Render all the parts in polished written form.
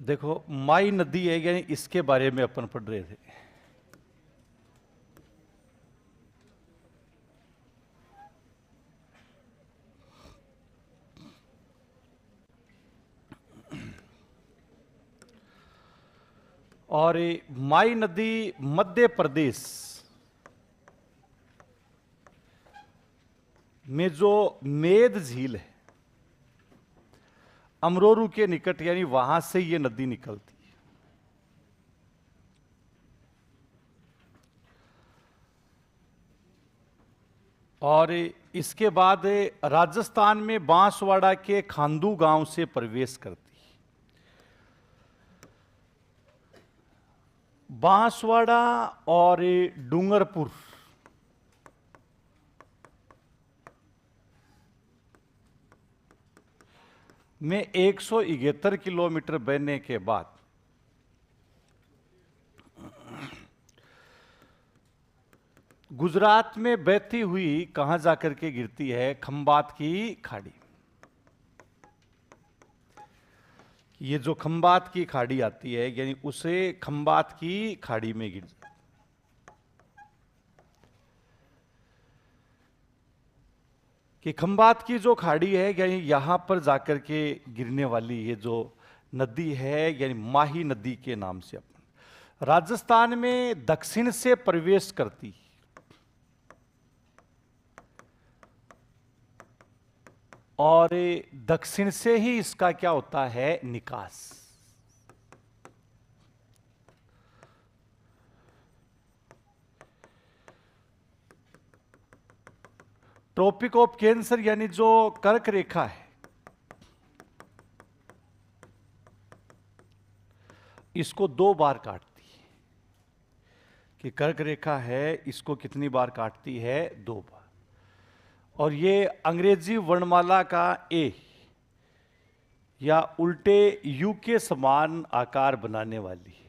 देखो, माई नदी है, यानी इसके बारे में अपन पढ़ रहे थे। और ये माई नदी मध्य प्रदेश में जो मेद झील है, अमरोरू के निकट, यानी वहां से ये नदी निकलती है। और इसके बाद राजस्थान में बांसवाड़ा के खांदू गांव से प्रवेश करती है। बांसवाड़ा और डूंगरपुर में 171 किलोमीटर बहने के बाद गुजरात में बहती हुई कहां जाकर के गिरती है? खंबात की खाड़ी। ये जो खंबात की खाड़ी आती है, यानी उसे खंबात की खाड़ी में गिर जाती। कि खंबात की जो खाड़ी है, यानी यहां पर जाकर के गिरने वाली ये जो नदी है, यानी माही नदी के नाम से अपन राजस्थान में दक्षिण से प्रवेश करती और दक्षिण से ही इसका क्या होता है? निकास। ट्रॉपिक ऑफ कैंसर, यानी जो कर्क रेखा है, इसको 2 बार काटती है। कि कर्क रेखा है, इसको कितनी बार काटती है? 2 बार। और ये अंग्रेजी वर्णमाला का ए या उल्टे यू के समान आकार बनाने वाली है।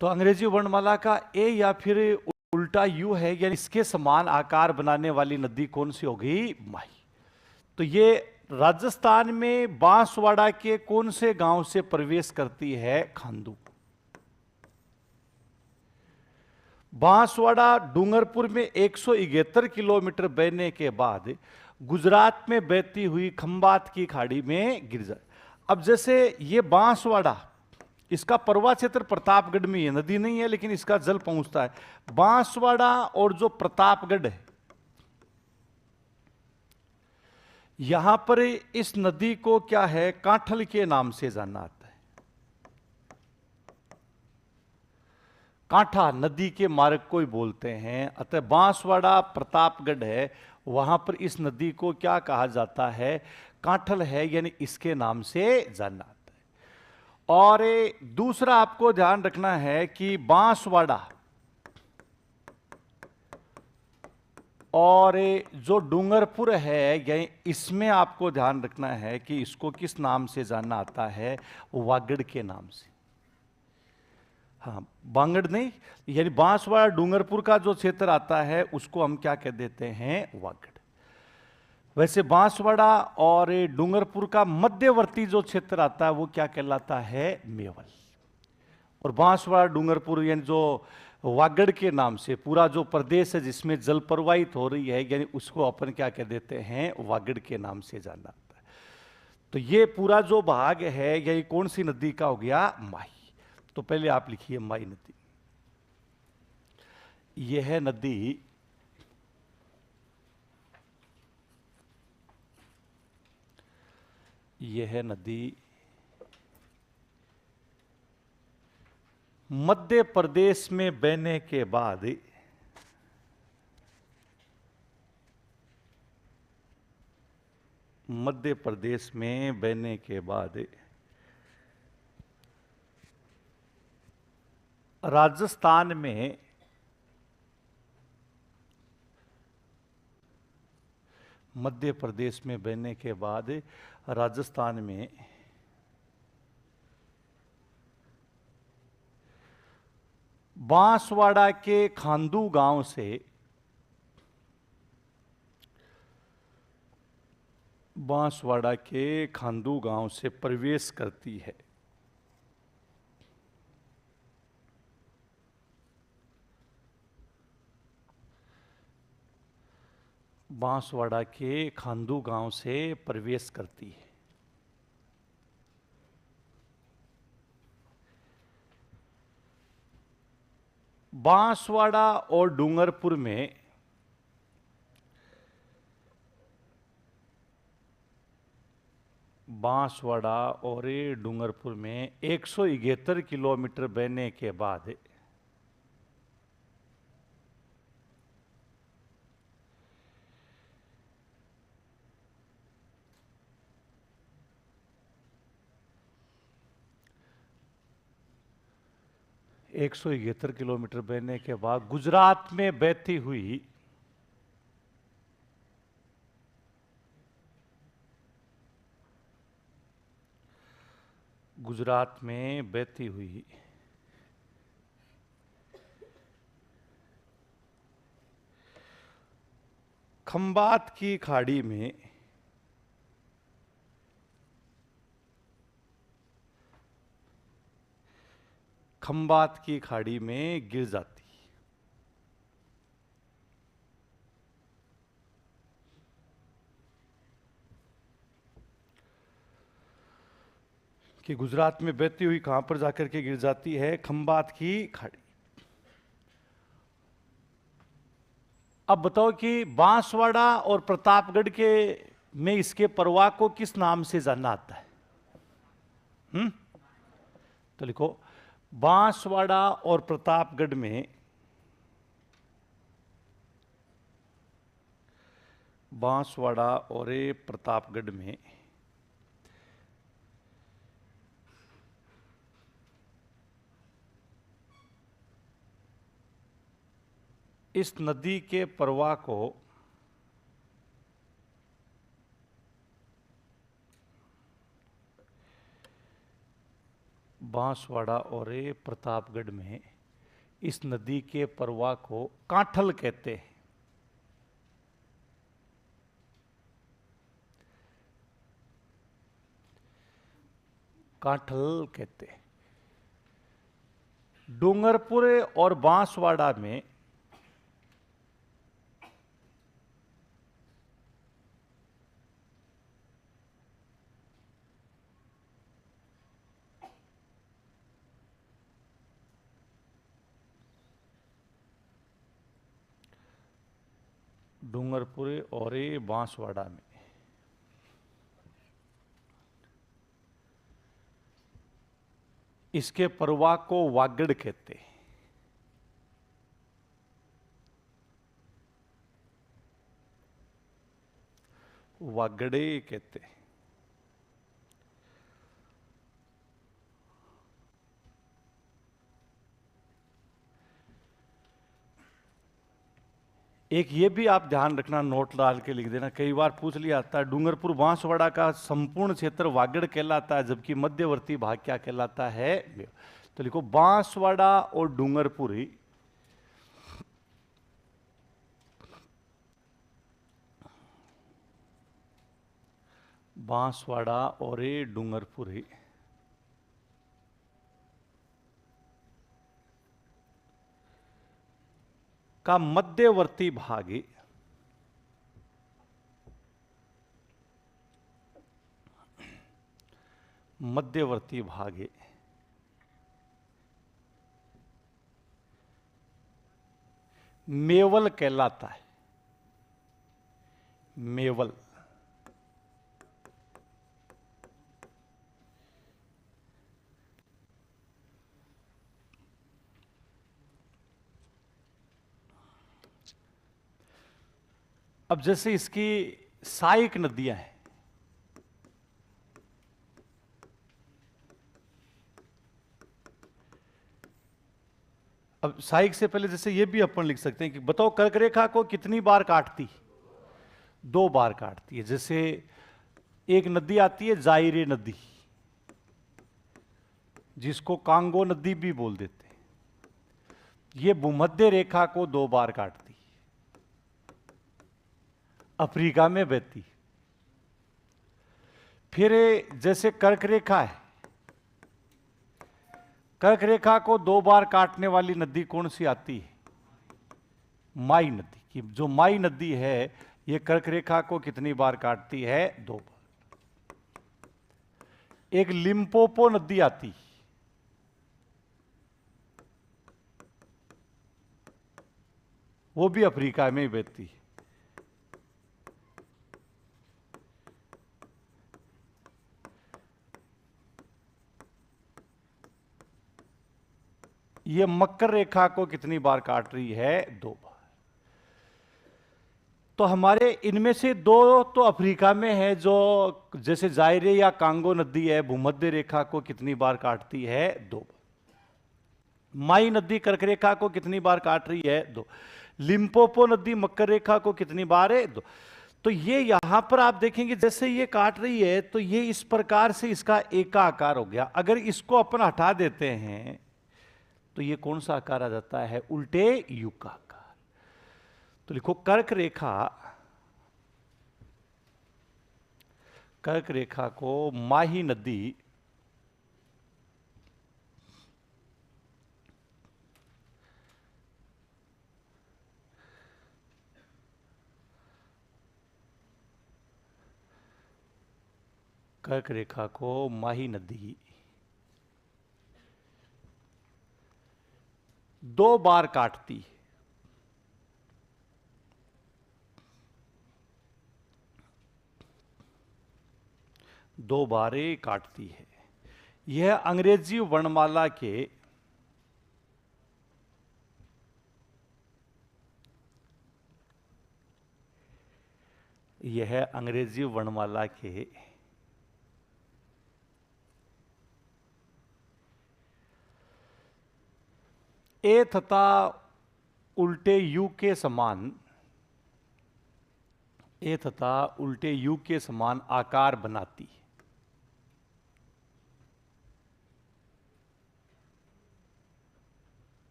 तो अंग्रेजी वर्णमाला का ए या फिर उल्टा यू है, यानी इसके समान आकार बनाने वाली नदी कौन सी होगी? माही। तो ये राजस्थान में बांसवाड़ा के कौन से गांव से प्रवेश करती है? खांदू। बांसवाड़ा डूंगरपुर में 171 किलोमीटर बहने के बाद गुजरात में बहती हुई खंबात की खाड़ी में गिर जाए। अब जैसे ये बांसवाड़ा, इसका परवा क्षेत्र प्रतापगढ़ में है, नदी नहीं है लेकिन इसका जल पहुंचता है। बांसवाड़ा और जो प्रतापगढ़ है, यहां पर इस नदी को क्या है? कांठल के नाम से जाना आता है। कांठा नदी के मार्ग को ही बोलते हैं। अतः बांसवाड़ा प्रतापगढ़ है, वहां पर इस नदी को क्या कहा जाता है? कांठल है, यानी इसके नाम से जाना आता है। और दूसरा आपको ध्यान रखना है कि बांसवाड़ा और जो डूंगरपुर है, यानी इसमें आपको ध्यान रखना है कि इसको किस नाम से जाना आता है? वागड़ के नाम से। हाँ, बांगड़ नहीं, यानी बांसवाड़ा डूंगरपुर का जो क्षेत्र आता है उसको हम क्या कह देते हैं? वागड़। वैसे बांसवाड़ा और डूंगरपुर का मध्यवर्ती जो क्षेत्र आता है वो क्या कहलाता है? मेवल। और बांसवाड़ा डूंगरपुर, यानी जो वागड़ के नाम से पूरा जो प्रदेश है जिसमें जल प्रवाहित हो रही है, यानी उसको अपन क्या कह देते हैं? वागड़ के नाम से जाना जाता है। तो ये पूरा जो भाग है, यही कौन सी नदी का हो गया? माही। तो पहले आप लिखिए माई नदी। यह नदी मध्य प्रदेश में बहने के बाद मध्य प्रदेश में बहने के बाद राजस्थान में मध्य प्रदेश में बहने के बाद राजस्थान में बांसवाड़ा के खांदू गांव से बांसवाड़ा के खांदू गांव से प्रवेश करती है। बांसवाड़ा के खांदू गांव से प्रवेश करती है। बांसवाड़ा और डूंगरपुर में बांसवाड़ा और डूंगरपुर में 171 किलोमीटर बहने के बाद 171 किलोमीटर बहने के बाद गुजरात में बहती हुई खंबात की खाड़ी में गिर जाती है। कि गुजरात में बहती हुई कहां पर जाकर के गिर जाती है? खंबात की खाड़ी। अब बताओ कि बांसवाड़ा और प्रतापगढ़ के में इसके प्रवाह को किस नाम से जाना आता है? तो लिखो, बांसवाड़ा और प्रतापगढ़ में इस नदी के प्रवाह को बांसवाड़ा और प्रतापगढ़ में इस नदी के प्रवाह को कांठल कहते हैं। कांठल कहते हैं। डूंगरपुर और बांसवाड़ा में बांसवाड़ा में इसके प्रवाह को वागड़ कहते हैं। वागड़े कहते हैं। एक ये भी आप ध्यान रखना, नोट डाल के लिख देना, कई बार पूछ लिया जाता है डूंगरपुर बांसवाड़ा का संपूर्ण क्षेत्र वागड़ कहलाता है जबकि मध्यवर्ती भाग क्या कहलाता है? तो लिखो, बांसवाड़ा और डूंगरपुर ही का मध्यवर्ती भाग मेवल कहलाता है। मेवल। अब जैसे इसकी सहायक नदियां हैं, अब सहायक से पहले जैसे ये भी अपन लिख सकते हैं कि बताओ कर्क रेखा को कितनी बार काटती? 2 बार काटती है। जैसे एक नदी आती है जायरे नदी, जिसको कांगो नदी भी बोल देते हैं, ये भूमध्य रेखा को 2 बार काटती, अफ्रीका में बहती। फिर जैसे कर्क रेखा है, कर्क रेखा को 2 बार काटने वाली नदी कौन सी आती है? माई नदी की। जो माई नदी है ये कर्क रेखा को कितनी बार काटती है? 2 बार। एक लिम्पोपो नदी आती, वो भी अफ्रीका में ही बहती है। ये मकर रेखा को कितनी बार काट रही है? 2 बार। तो हमारे इनमें से 2 तो अफ्रीका में है, जो जैसे जायरे या कांगो नदी है, भूमध्य रेखा को कितनी बार काटती है? 2 बार। माई नदी कर्क रेखा को कितनी बार काट रही है? 2। लिम्पोपो नदी मकर रेखा को कितनी बार है? 2। तो ये यहां पर आप देखेंगे जैसे ये काट रही है तो ये इस प्रकार से इसका एका आकार हो गया। अगर इसको अपन हटा देते हैं तो ये कौन सा आकार आ जाता है? उल्टे यू का आकार। तो लिखो कर्क रेखा, कर्क रेखा को माही नदी कर्क रेखा को माही नदी 2 बार काटती है। दो बारें काटती है। यह अंग्रेजी वर्णमाला के ए तथा उल्टे यू के समान, ए तथा उल्टे यू के समान आकार बनाती है।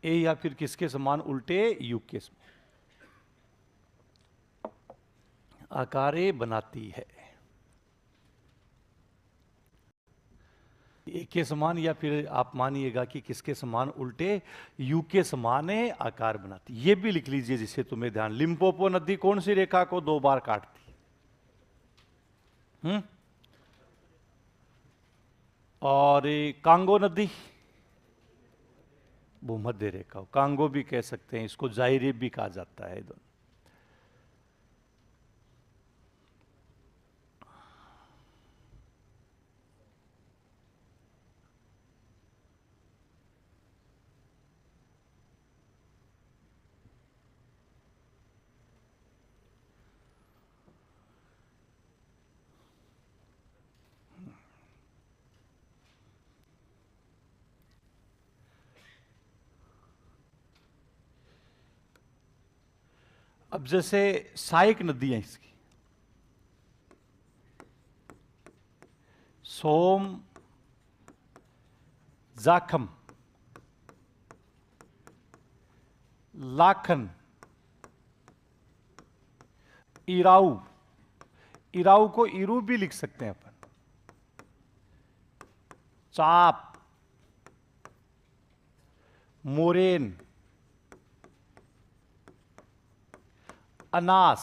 ए या फिर किसके समान? उल्टे यू के समान आकारे बनाती है। ए के समान या फिर आप मानिएगा कि किसके समान? उल्टे यू के समान आकार बनाती। ये भी लिख लीजिए जिससे तुम्हें ध्यान। लिम्पोपो नदी कौन सी रेखा को 2 बार काटती? और कांगो नदी भूमध्य रेखा, कांगो भी कह सकते हैं इसको, जायरे भी कहा जाता है। दोनों अब जैसे सहायक नदी है इसकी, सोम, जाखम, लाखन, इराऊ। इराऊ को इरू भी लिख सकते हैं अपन। चाप, मोरेन, अनास,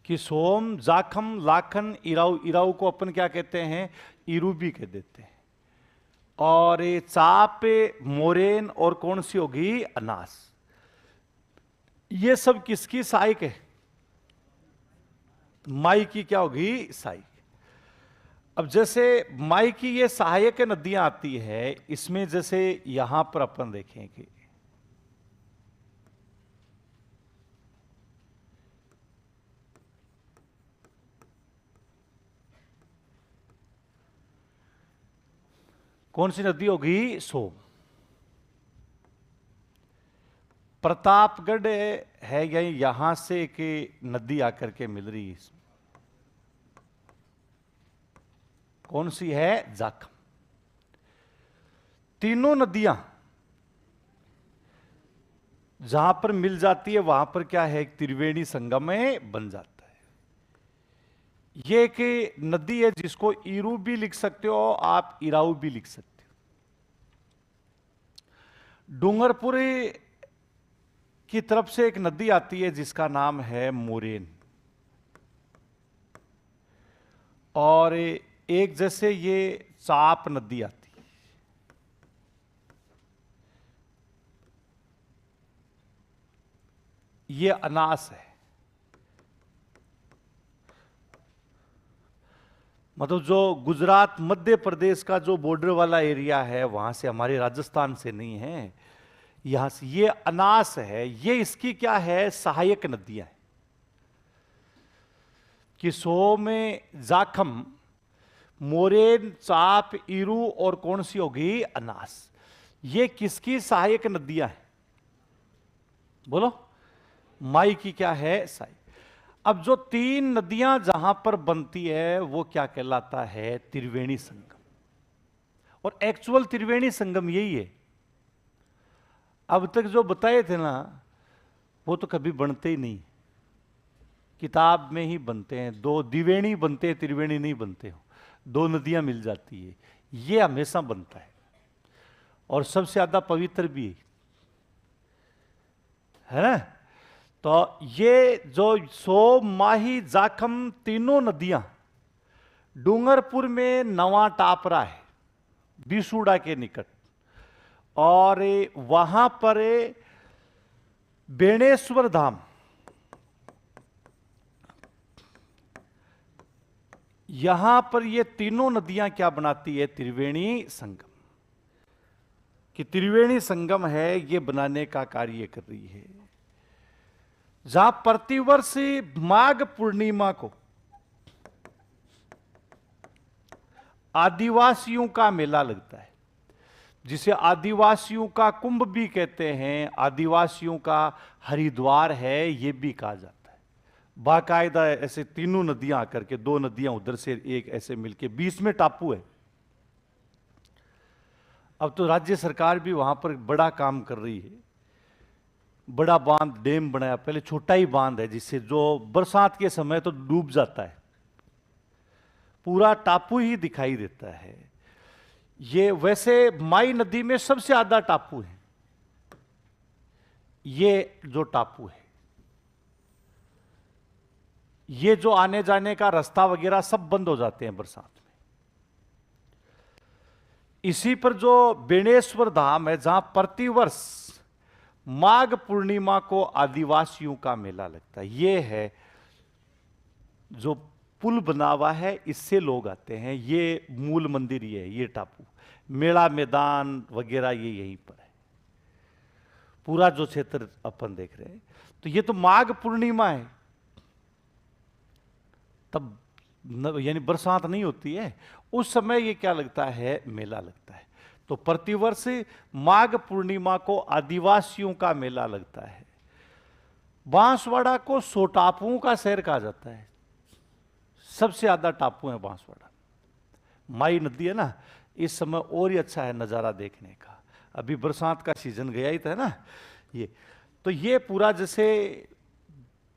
कि सोम, जाखम, लाखन, इराऊ। इराऊ को अपन क्या कहते हैं? इरू भी कह देते हैं। और ये चाप, मोरेन और कौन सी होगी? अनास। ये सब किसकी सहायक है? माई की क्या होगी? सहायक। अब जैसे माई की ये सहायक नदियां आती है, इसमें जैसे यहां पर अपन देखेंगे कौन सी नदी होगी? सोम। प्रतापगढ़ है यहां से कि नदी आकर के मिल रही है, कौन सी है? जाखम। तीनों नदियां जहां पर मिल जाती है वहां पर क्या है, त्रिवेणी संगम में बन जाता है। ये एक नदी है जिसको ईरू भी लिख सकते हो, आप इराऊ भी लिख सकते हो। डूंगरपुर की तरफ से एक नदी आती है जिसका नाम है मोरेन, और एक जैसे ये चाप नदी आती है। ये अनास है, मतलब जो गुजरात मध्य प्रदेश का जो बॉर्डर वाला एरिया है वहां से, हमारे राजस्थान से नहीं है, यहां से ये अनास है। ये इसकी क्या है, सहायक नदियां हैं। किसो में जाखम, मोरेन, चाप, ईरू और कौन सी होगी, अनास। ये किसकी सहायक नदियां हैं, बोलो? माई की क्या है, सहायक। अब जो तीन नदियां जहां पर बनती है वो क्या कहलाता है, त्रिवेणी संगम। और एक्चुअल त्रिवेणी संगम यही है। अब तक जो बताए थे ना वो तो कभी बनते ही नहीं, किताब में ही बनते हैं। दो द्विवेणी बनते हैं, त्रिवेणी नहीं बनते हो। दो नदियां मिल जाती है, ये हमेशा बनता है और सबसे ज्यादा पवित्र भी है ना। तो ये जो सो, माही, जाखम तीनों नदियां डूंगरपुर में नवा टापरा है, बिसूड़ा के निकट, और वहां पर बेणेश्वर धाम, यहां पर ये तीनों नदियां क्या बनाती है, त्रिवेणी संगम। कि त्रिवेणी संगम है ये बनाने का कार्य कर रही है। जहां प्रतिवर्ष माघ पूर्णिमा को आदिवासियों का मेला लगता है, जिसे आदिवासियों का कुंभ भी कहते हैं, आदिवासियों का हरिद्वार है ये भी कहा जाता है। बाकायदा ऐसे तीनों नदियां आकर के, दो नदियां उधर से एक ऐसे मिलके, बीच में टापू है। अब तो राज्य सरकार भी वहां पर बड़ा काम कर रही है, बड़ा बांध, डैम बनाया। पहले छोटा ही बांध है जिससे जो बरसात के समय तो डूब जाता है, पूरा टापू ही दिखाई देता है। ये वैसे माई नदी में सबसे ज्यादा टापू है, ये जो टापू है, ये जो आने जाने का रास्ता वगैरह सब बंद हो जाते हैं बरसात में। इसी पर जो बेणेश्वर धाम है, जहां प्रतिवर्ष माघ पूर्णिमा को आदिवासियों का मेला लगता है। ये है जो पुल बना हुआ है, इससे लोग आते हैं। ये मूल मंदिर ये टापू, मेला मैदान वगैरह ये यहीं पर है, पूरा जो क्षेत्र अपन देख रहे हैं। तो ये तो माघ पूर्णिमा है, तब यानी बरसात नहीं होती है, उस समय ये क्या लगता है, मेला लगता है। तो प्रतिवर्ष माघ पूर्णिमा को आदिवासियों का मेला लगता है। बांसवाड़ा को 100 टापुओं का शहर कहा जाता है, सबसे ज्यादा टापू है बांसवाड़ा। माई नदी है ना, इस समय और ही अच्छा है नजारा देखने का। अभी बरसात का सीजन गया ही था ना ये। तो ये पूरा जैसे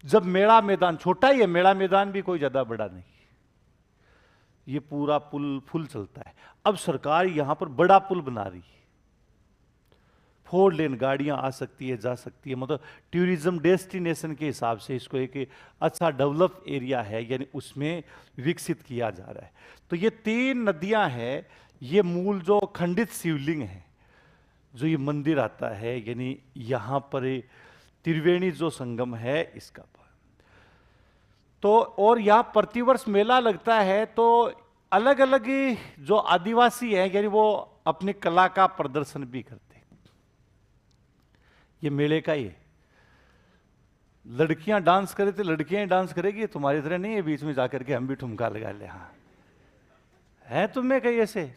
जब मेला मैदान, छोटा ही है मेला मैदान भी, कोई ज्यादा बड़ा नहीं, ये पूरा पुल फुल चलता है। अब सरकार यहां पर बड़ा पुल बना रही है, 4 लेन गाड़ियां आ सकती है, जा सकती है, मतलब टूरिज्म डेस्टिनेशन के हिसाब से इसको एक अच्छा डेवलप एरिया है, यानी उसमें विकसित किया जा रहा है। तो ये 3 नदियां हैं, ये मूल जो खंडित शिवलिंग है, जो ये मंदिर आता है, यानी यहां पर त्रिवेणी जो संगम है इसका। तो और यहां प्रतिवर्ष मेला लगता है, तो अलग अलग जो आदिवासी हैं, यानी वो अपनी कला का प्रदर्शन भी करते हैं। ये मेले का ही है। लड़कियां डांस करे तो लड़कियां ही डांस करेगी, तुम्हारी तरह नहीं है बीच में जाकर के हम भी ठुमका लगा ले। हाँ है तुम्हें कहीं ऐसे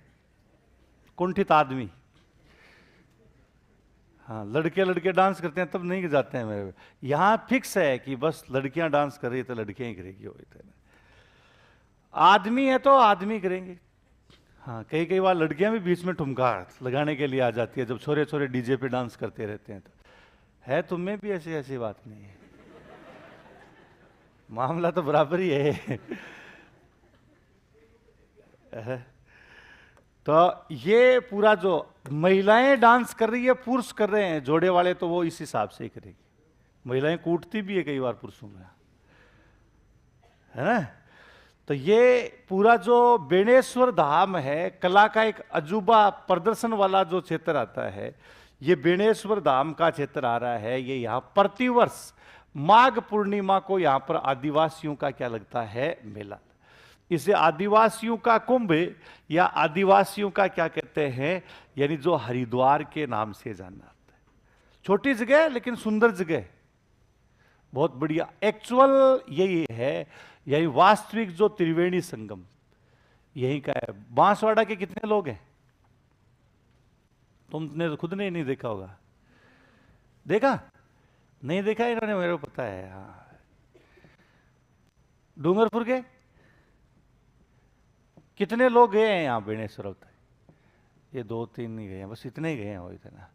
कुंठित आदमी? हाँ, लड़के डांस करते हैं तब नहीं जाते हैं मेरे। यहां फिक्स है कि बस लड़कियां डांस कर रही है तो लड़कियां ही करेगी, आदमी है तो आदमी करेंगे। हाँ, कई बार लड़कियां भी बीच में ठुमका लगाने के लिए आ जाती है, जब छोरे छोरे डीजे पे डांस करते रहते हैं तो, है तुम में भी ऐसी ऐसी बात नहीं है, मामला तो बराबर ही है। तो ये पूरा जो महिलाएं डांस कर रही है, पुरुष कर रहे हैं जोड़े वाले, तो वो इस हिसाब से ही करेगी। महिलाएं कूटती भी है कई बार पुरुषों में, है ना। तो ये पूरा जो बेणेश्वर धाम है, कला का एक अजूबा प्रदर्शन वाला जो क्षेत्र आता है, ये बेणेश्वर धाम का क्षेत्र आ रहा है। ये यहाँ प्रतिवर्ष माघ पूर्णिमा को यहाँ पर आदिवासियों का क्या लगता है, मेला। इसे आदिवासियों का कुंभ या आदिवासियों का क्या कहते हैं, यानी जो हरिद्वार के नाम से जाना जाता है। छोटी जगह है लेकिन सुंदर जगह है, बहुत बढ़िया। एक्चुअल यही है, यही वास्तविक जो त्रिवेणी संगम यही का है। बांसवाड़ा के कितने लोग हैं? तुमने तो खुद ने नहीं देखा होगा। देखा? नहीं देखा इन्होंने, मेरे को पता है। हाँ, डूंगरपुर के कितने लोग गए हैं यहाँ बेणेश्वर तक? ये 2-3 ही गए हैं, बस इतने ही गए हैं, वो इतना।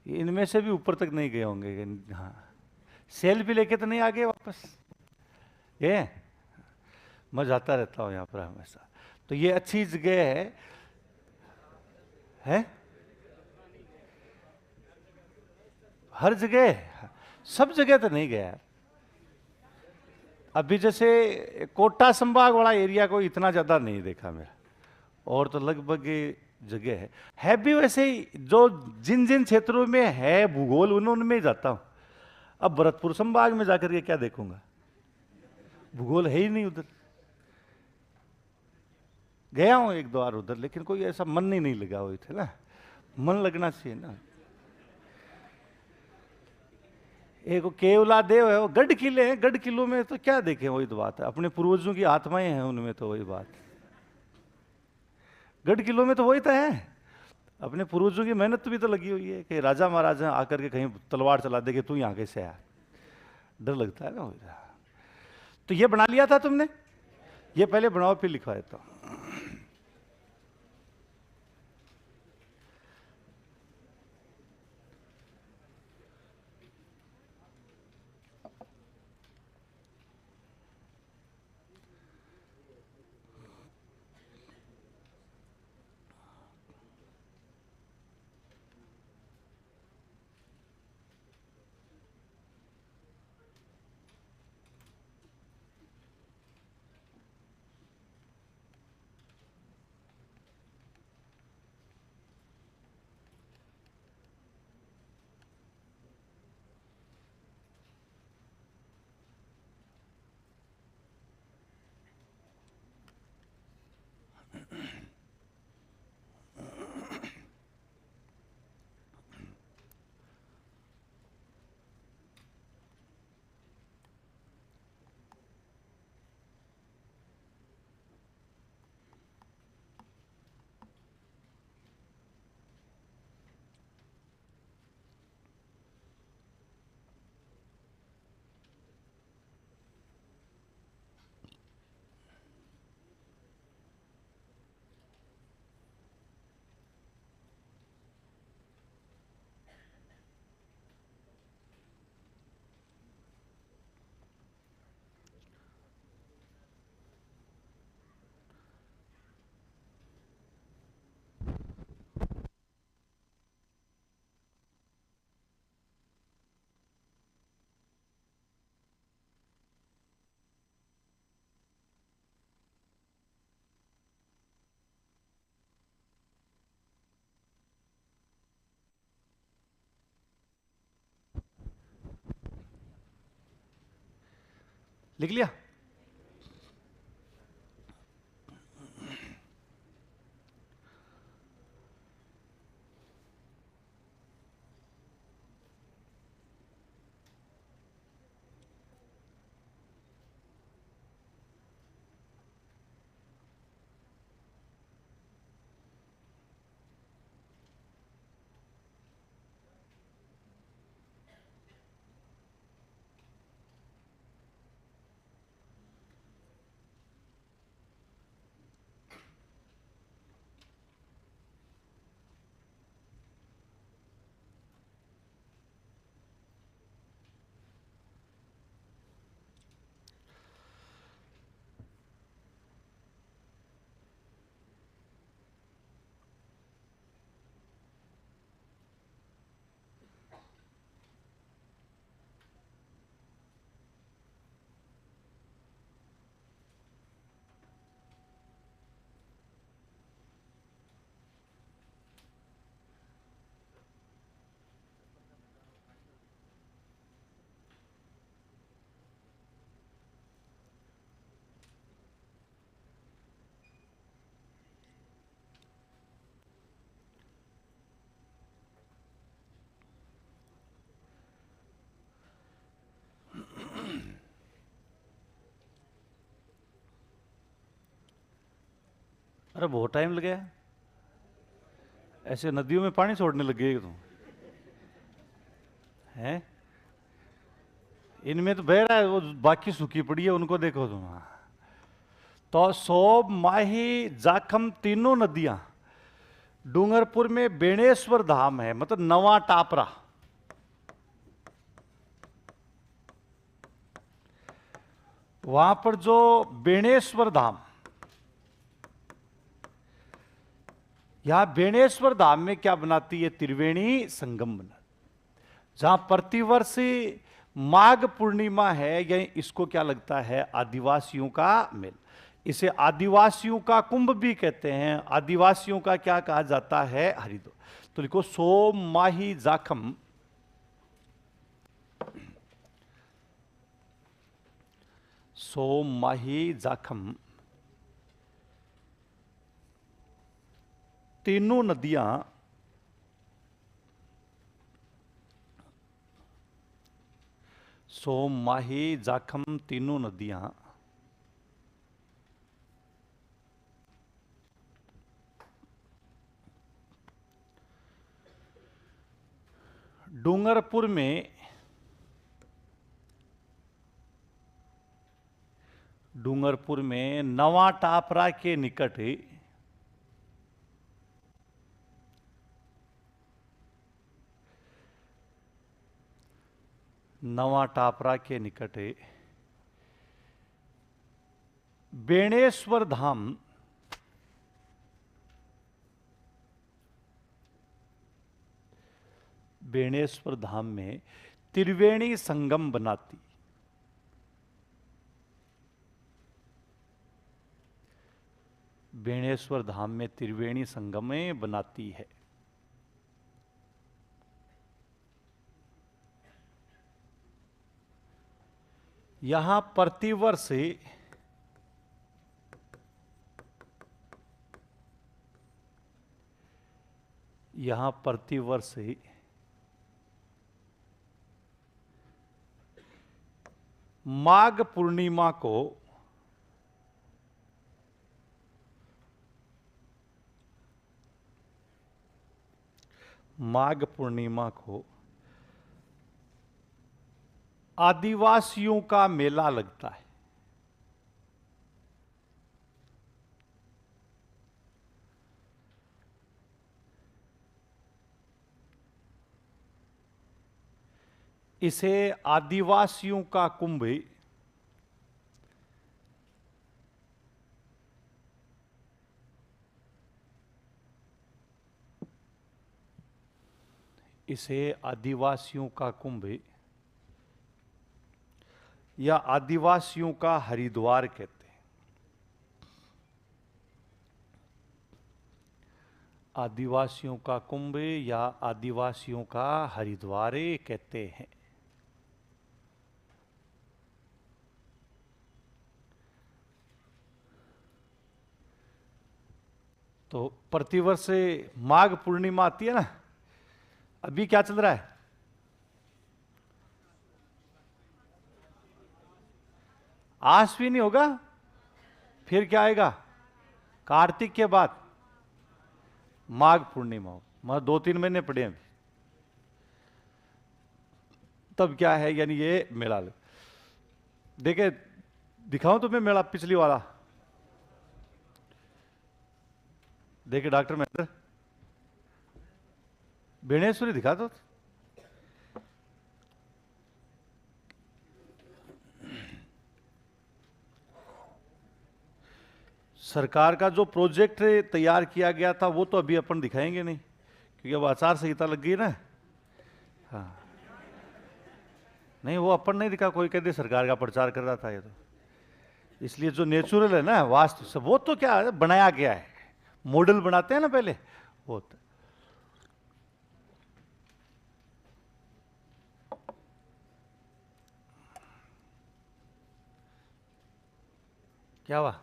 इनमें से भी ऊपर तक नहीं गए होंगे। हाँ, सेल्फी लेके तो नहीं आ गए वापस, ये मैं जाता रहता हूँ यहाँ पर हमेशा। तो ये अच्छी जगह है? हर जगह, सब जगह तो नहीं गया। अभी जैसे कोटा संभाग वाला एरिया को इतना ज्यादा नहीं देखा मेरा, और तो लगभग जगह है भी वैसे ही। जो जिन जिन क्षेत्रों में है भूगोल, उनमें जाता हूं। अब भरतपुर संभाग में जाकर के क्या देखूंगा, भूगोल है ही नहीं उधर। गया हूं एक दो बार उधर, लेकिन कोई ऐसा मन ही नहीं लगा हुई थे ना, मन लगना चाहिए ना। एक केवला देव है, वो गढ़ किले हैं, गढ़ किलों में तो क्या देखें, वही तो बात है। अपने पूर्वजों की आत्माएं हैं उनमें, तो वही बात। गढ़ किलों में तो वही तो है, अपने पूर्वजों की मेहनत भी तो लगी हुई है कि राजा महाराजा आकर के कहीं तलवार चला दे कि तू यहां कैसे आया, डर लगता है ना। तो ये बना लिया था तुमने, ये पहले बनाओ फिर लिखवा देता हूं। लिख लिया? अरे बहुत टाइम लग गया, ऐसे नदियों में पानी छोड़ने लग गए तुम हैं। इनमें तो बह रहा है, वो बाकी सूखी पड़ी है, उनको देखो तुम। तो सोब, माही, जाखम तीनों नदियां डूंगरपुर में बेणेश्वर धाम है, मतलब नवा टापरा। वहां पर जो बेणेश्वर धाम, यहां बेणेश्वर धाम में क्या बनाती है, त्रिवेणी संगम बना, जहां प्रतिवर्ष माघ पूर्णिमा है, यानी इसको क्या लगता है, आदिवासियों का मेल। इसे आदिवासियों का कुंभ भी कहते हैं। आदिवासियों का क्या कहा जाता है, हरिद्वार। तो लिखो सोम, माही, जाखम, सोम, माही, जाखम तीनों नदियां सोम, माही, जाखम तीनों नदियां डूंगरपुर में नवा टापरा के निकट बेणेश्वर धाम में त्रिवेणी संगम बनाती। बेणेश्वर धाम में त्रिवेणी संगमें बनाती है। यहां प्रतिवर्ष माघ पूर्णिमा को आदिवासियों का मेला लगता है। इसे आदिवासियों का कुंभ या आदिवासियों का हरिद्वार कहते हैं। आदिवासियों का कुंभ या आदिवासियों का हरिद्वार कहते हैं। तो प्रतिवर्ष माघ पूर्णिमा आती है ना, अभी क्या चल रहा है, आश्विनी होगा, फिर क्या आएगा, कार्तिक के बाद माघ पूर्णिमा हो, मतलब 2-3 महीने पड़े हैं अभी। तब क्या है, यानी ये मेला देखे, दिखाऊं तुम्हें मेला पिछली वाला, देखे डॉक्टर महेंद्र, बेणेश्वरी दिखा दो। सरकार का जो प्रोजेक्ट तैयार किया गया था वो तो अभी अपन दिखाएंगे नहीं, क्योंकि अब आचार संहिता लग गई ना। हाँ, नहीं वो अपन नहीं दिखा, कोई कहते सरकार का प्रचार कर रहा था ये तो। इसलिए जो नेचुरल है ना, वास्तु सब, वो तो क्या है, बनाया गया है, मॉडल बनाते हैं ना पहले, वो तो। क्या हुआ,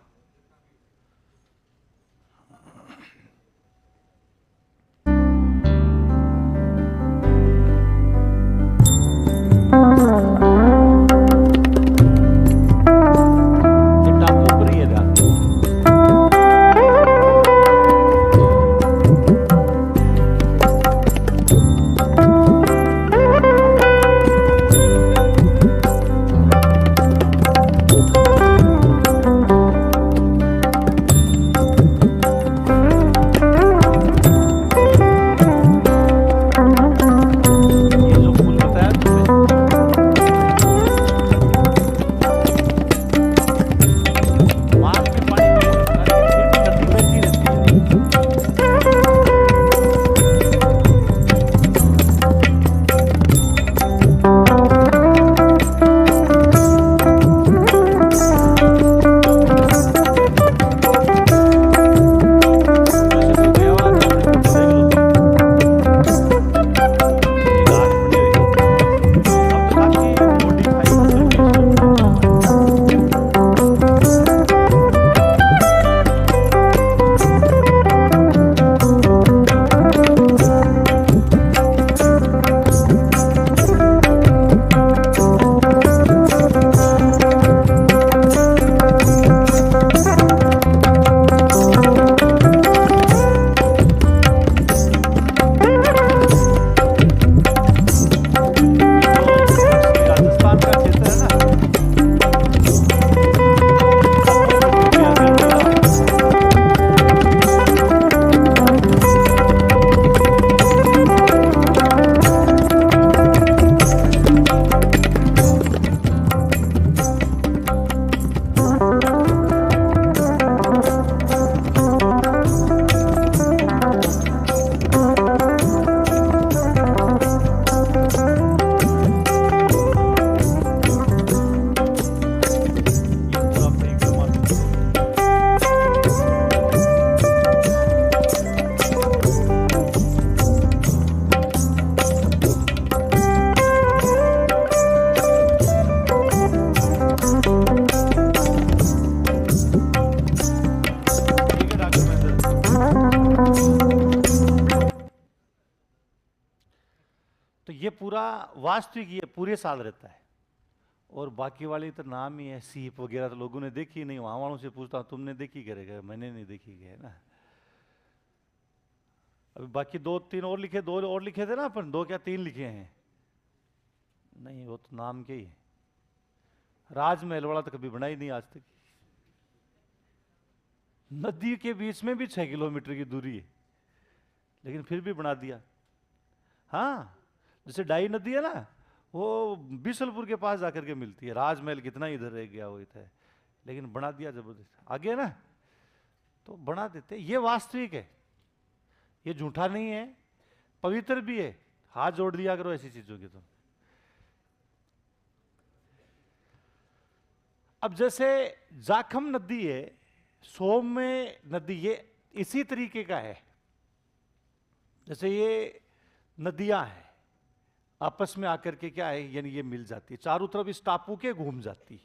पूरा वास्तविक ये पूरे साल रहता है, और बाकी वाली तो नाम ही है, सीप वगैरह तो लोगों ने देखी ही नहीं। वहां वालों से पूछता हूँ तुमने देखी करेगा, मैंने नहीं देखी है ना। अभी बाकी दो तीन और लिखे, दो और लिखे थे ना अपन, दो क्या तीन लिखे हैं, नहीं वो तो नाम के ही है। राजमहल वाला तो कभी बना ही नहीं आज तक। नदी के बीच में भी 6 किलोमीटर की दूरी है, लेकिन फिर भी बना दिया। हाँ, जैसे डाई नदी है ना, वो बिशलपुर के पास जाकर के मिलती है। राजमहल कितना इधर रह गया वो इधर, लेकिन बना दिया जबरदस्त। आगे ना तो बना देते। ये वास्तविक है, ये झूठा नहीं है, पवित्र भी है। हाथ जोड़ दिया करो ऐसी चीजों की। तो अब जैसे जाखम नदी है, सौम्य नदी, ये इसी तरीके का है। जैसे ये नदियां हैं, आपस में आकर के क्या है, यानी ये मिल जाती है, चारों तरफ इस टापू के घूम जाती।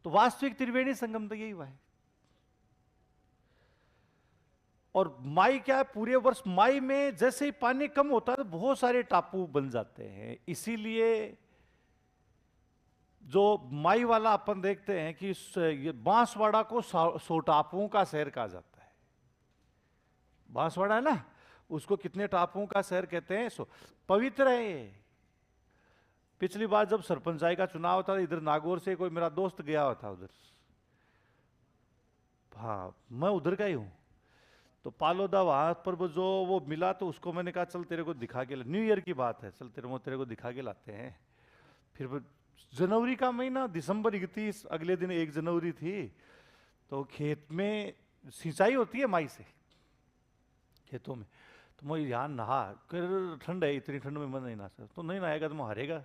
तो वास्तविक त्रिवेणी संगम तो यही हुआ है। और माई क्या है, पूरे वर्ष माई में जैसे ही पानी कम होता है तो बहुत सारे टापू बन जाते हैं। इसीलिए जो माई वाला अपन देखते हैं कि ये बांसवाड़ा को 100 टापुओं का शहर कहा जाता है। बांसवाड़ा है ना, उसको कितने टापुओं का शहर कहते हैं। पवित्र है ये। पिछली बार जब सरपंचाई का चुनाव था, इधर नागौर से कोई मेरा दोस्त गया हुआ था उधर, हाँ मैं उधर का ही हूं। तो पालोदा वहां पर वो मिला, तो उसको मैंने कहा चल तेरे को दिखा के, न्यू ईयर की बात है, चल तेरे को दिखा के लाते हैं। फिर जनवरी का महीना, दिसंबर 31, अगले दिन 1 जनवरी थी। तो खेत में सिंचाई होती है माई से, खेतों में। तो मैं यहाँ नहा कर, ठंड है, इतनी ठंड में मैं नहीं नहा सकता। तो नहीं नहाएगा तो मैं हारेगा।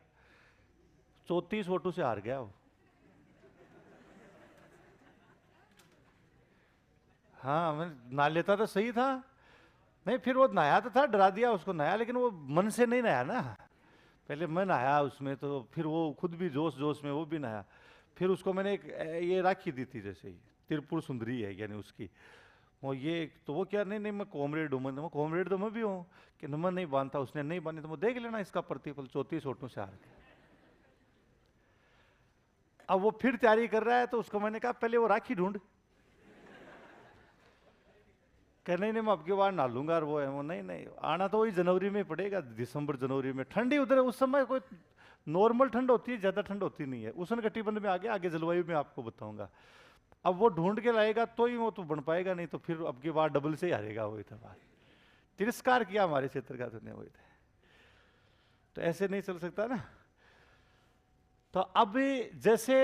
34 वोटों से हार गया वो। हाँ, मैं नहा लेता तो सही था। नहीं, फिर वो नहाया तो था, डरा दिया उसको, नहाया, लेकिन वो मन से नहीं नहाया ना। पहले मैं नहाया उसमें, तो फिर वो खुद भी जोश जोश में वो भी नहाया। फिर उसको मैंने एक ये राखी दी थी, जैसे ही त्रिपुर सुंदरी है यानी उसकी, वो ये तो वो क्या, नहीं नहीं मैं कॉमरेड हूँ, मैं कॉमरेड तो मैं भी हूँ, कि नंबर नहीं बांधता। उसने नहीं बांधी तो मैं देख लेना इसका प्रतिफल। 34 वोटों से हार गया। अब वो फिर तैयारी कर रहा है, तो उसको मैंने कहा पहले वो राखी ढूंढ। कह नहीं नहीं मैं अब की बार ना लूंगा। और वो है वो, नहीं नहीं आना तो वही जनवरी में पड़ेगा, दिसंबर जनवरी में। ठंडी उधर उस समय कोई नॉर्मल ठंड होती है, ज्यादा ठंड होती नहीं है। उष्णकटिबंध में आगे जलवायु में आपको बताऊंगा। अब वो ढूंढ के लाएगा तो ही वो तो बन पाएगा, नहीं तो फिर अब की बार डबल से ही हारेगा। वही था बात, तिरस्कार किया हमारे क्षेत्र का तुमने, वही था। तो ऐसे नहीं चल सकता ना। तो अब जैसे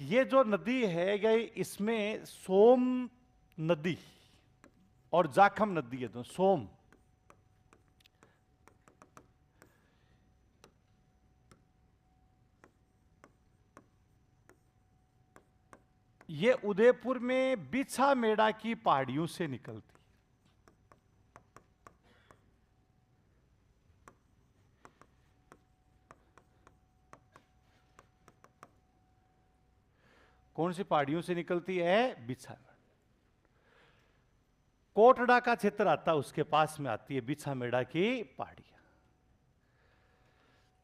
ये जो नदी है, या इसमें सोम नदी और जाखम नदी है, तो सोम ये उदयपुर में बिछा मेड़ा की पहाड़ियों से निकलती। कौन सी पहाड़ियों से निकलती है? बिछा मेड़ा। कोटड़ा का क्षेत्र आता है, उसके पास में आती है बिछा मेड़ा की पहाड़ियां।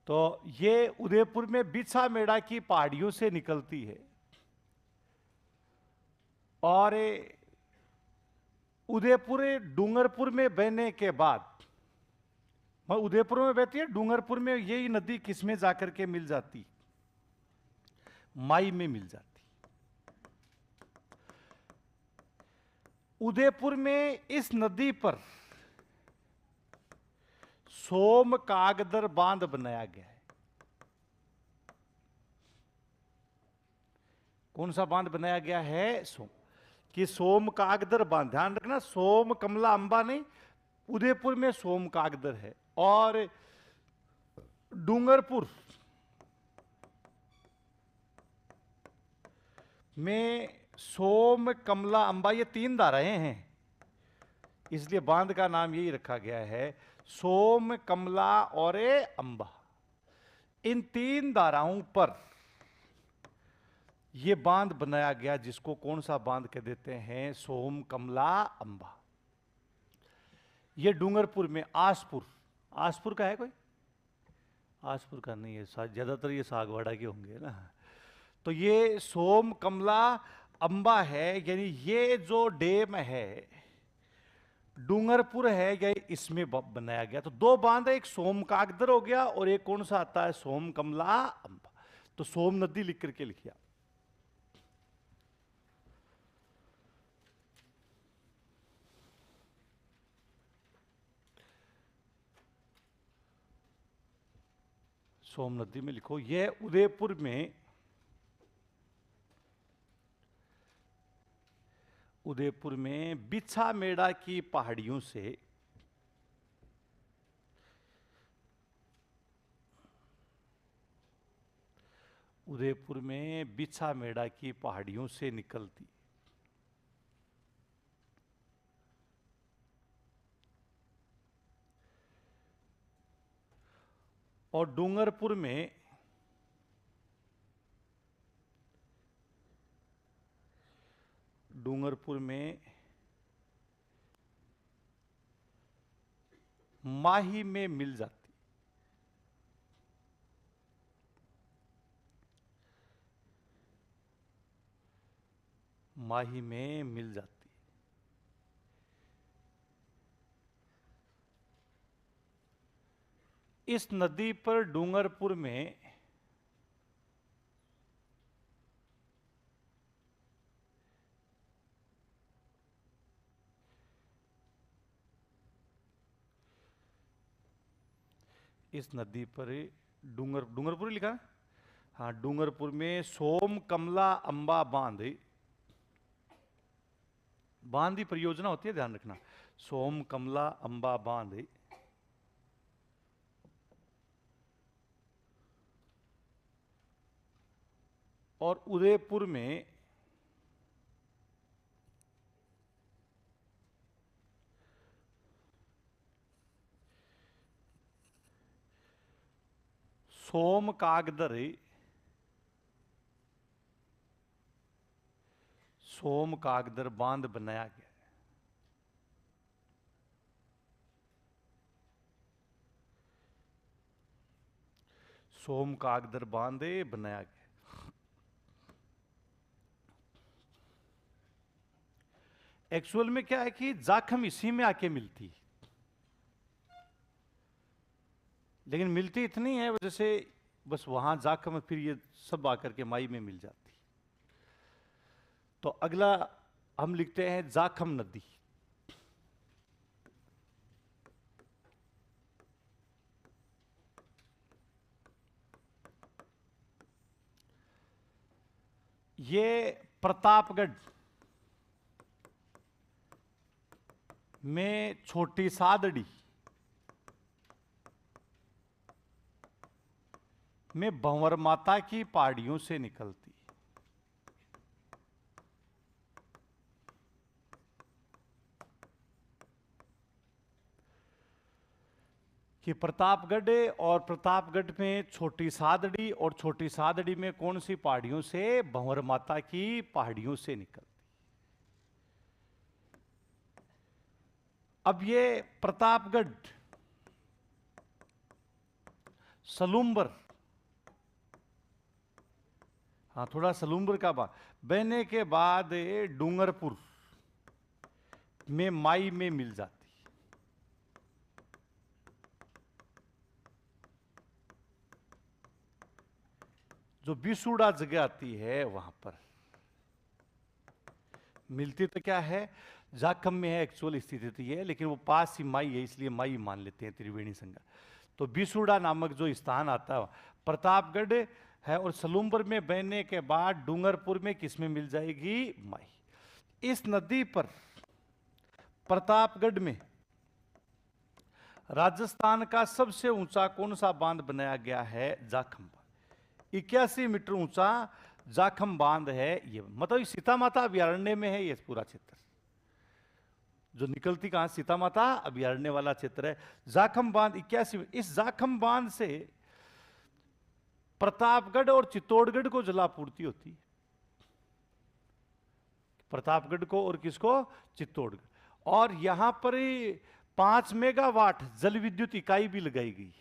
तो ये उदयपुर में बिछा मेड़ा की पहाड़ियों से निकलती है। और उदयपुर डूंगरपुर में बहने के बाद, उदयपुर में बहती है, डूंगरपुर में यही नदी किसमें जाकर के मिल जाती? माई में मिल जाती। उदयपुर में इस नदी पर सोम कागदर बांध बनाया गया है। कौन सा बांध बनाया गया है? सोम कागदर बांध। ध्यान रखना, सोम कमला अंबा नहीं, उदयपुर में सोम कागदर है। और डूंगरपुर में सोम कमला अंबा, ये 3 धाराएं हैं, इसलिए बांध का नाम यही रखा गया है, सोम कमला और अंबा। इन 3 धाराओं पर यह बांध बनाया गया, जिसको कौन सा बांध कह देते हैं? सोम कमला अंबा। यह डूंगरपुर में आसपुर, आसपुर का है कोई? आसपुर का नहीं है, ज्यादातर ये सागवाड़ा के होंगे ना। तो ये सोम कमला अंबा है, यानी ये जो डैम है डूंगरपुर है, या इसमें बनाया गया। तो दो बांध है, एक सोम कागदर हो गया और एक कौन सा आता है, सोम कमला अंबा। तो सोम नदी लिख करके लिखिया। सोम नदी में लिखो। यह उदयपुर में, उदयपुर में बिछा मेड़ा की पहाड़ियों से, उदयपुर में बिछा मेड़ा की पहाड़ियों से निकलती। और डूंगरपुर में माही में मिल जाती। माही में मिल जाती। इस नदी पर डूंगरपुर में इस नदी पर डूंगरपुर लिखा। हाँ, डूंगरपुर में सोम कमला अंबा बांध, बांध की परियोजना होती है, ध्यान रखना। सोम कमला अंबा बांध और उदयपुर में सोम कागदर, सोम कागदर बांध बनाया गया। सोम कागदर बांध बनाया गया। एक्चुअल में क्या है कि जाखम इसी में आके मिलती, लेकिन मिलती इतनी है वजह से बस वहां जाखम, फिर ये सब आकर के माई में मिल जाती। तो अगला हम लिखते हैं जाखम नदी। ये प्रतापगढ़ में छोटी सादड़ी में भंवर माता की पहाड़ियों से निकलती। कि प्रतापगढ़, और प्रतापगढ़ में छोटी सादड़ी, और छोटी सादड़ी में कौन सी पहाड़ियों से, भंवर माता की पहाड़ियों से निकलती। अब ये प्रतापगढ़ सलूम्बर, हाँ थोड़ा सलूम्बर का बात बहने के बाद डूंगरपुर में माई में मिल जाती। जो बिसूड़ा जगह आती है वहां पर मिलती। तो क्या है, जाखम में है एक्चुअल स्थिति तो ये, लेकिन वो पास ही माई है इसलिए माई मान लेते हैं, त्रिवेणी संज्ञा। तो बिसूड़ा नामक जो स्थान आता है प्रतापगढ़ है, और सलूम्बर में बहने के बाद डूंगरपुर में किस में मिल जाएगी, माई। इस नदी पर प्रतापगढ़ में राजस्थान का सबसे ऊंचा कौन सा बांध बनाया गया है, जाखम बांध। 81 मीटर ऊंचा जाखम बांध है ये, मतलब सीता माता अभ्यारण्य में है ये पूरा क्षेत्र, जो निकलती कहां, सीता माता अभ्यारण्य वाला क्षेत्र है। जाखम बांध 81, इस जाखम बांध से प्रतापगढ़ और चित्तौड़गढ़ को जलापूर्ति होती है। प्रतापगढ़ को और किसको, चित्तौड़गढ़। और यहां पर 5 मेगावाट जल विद्युत इकाई भी लगाई गई।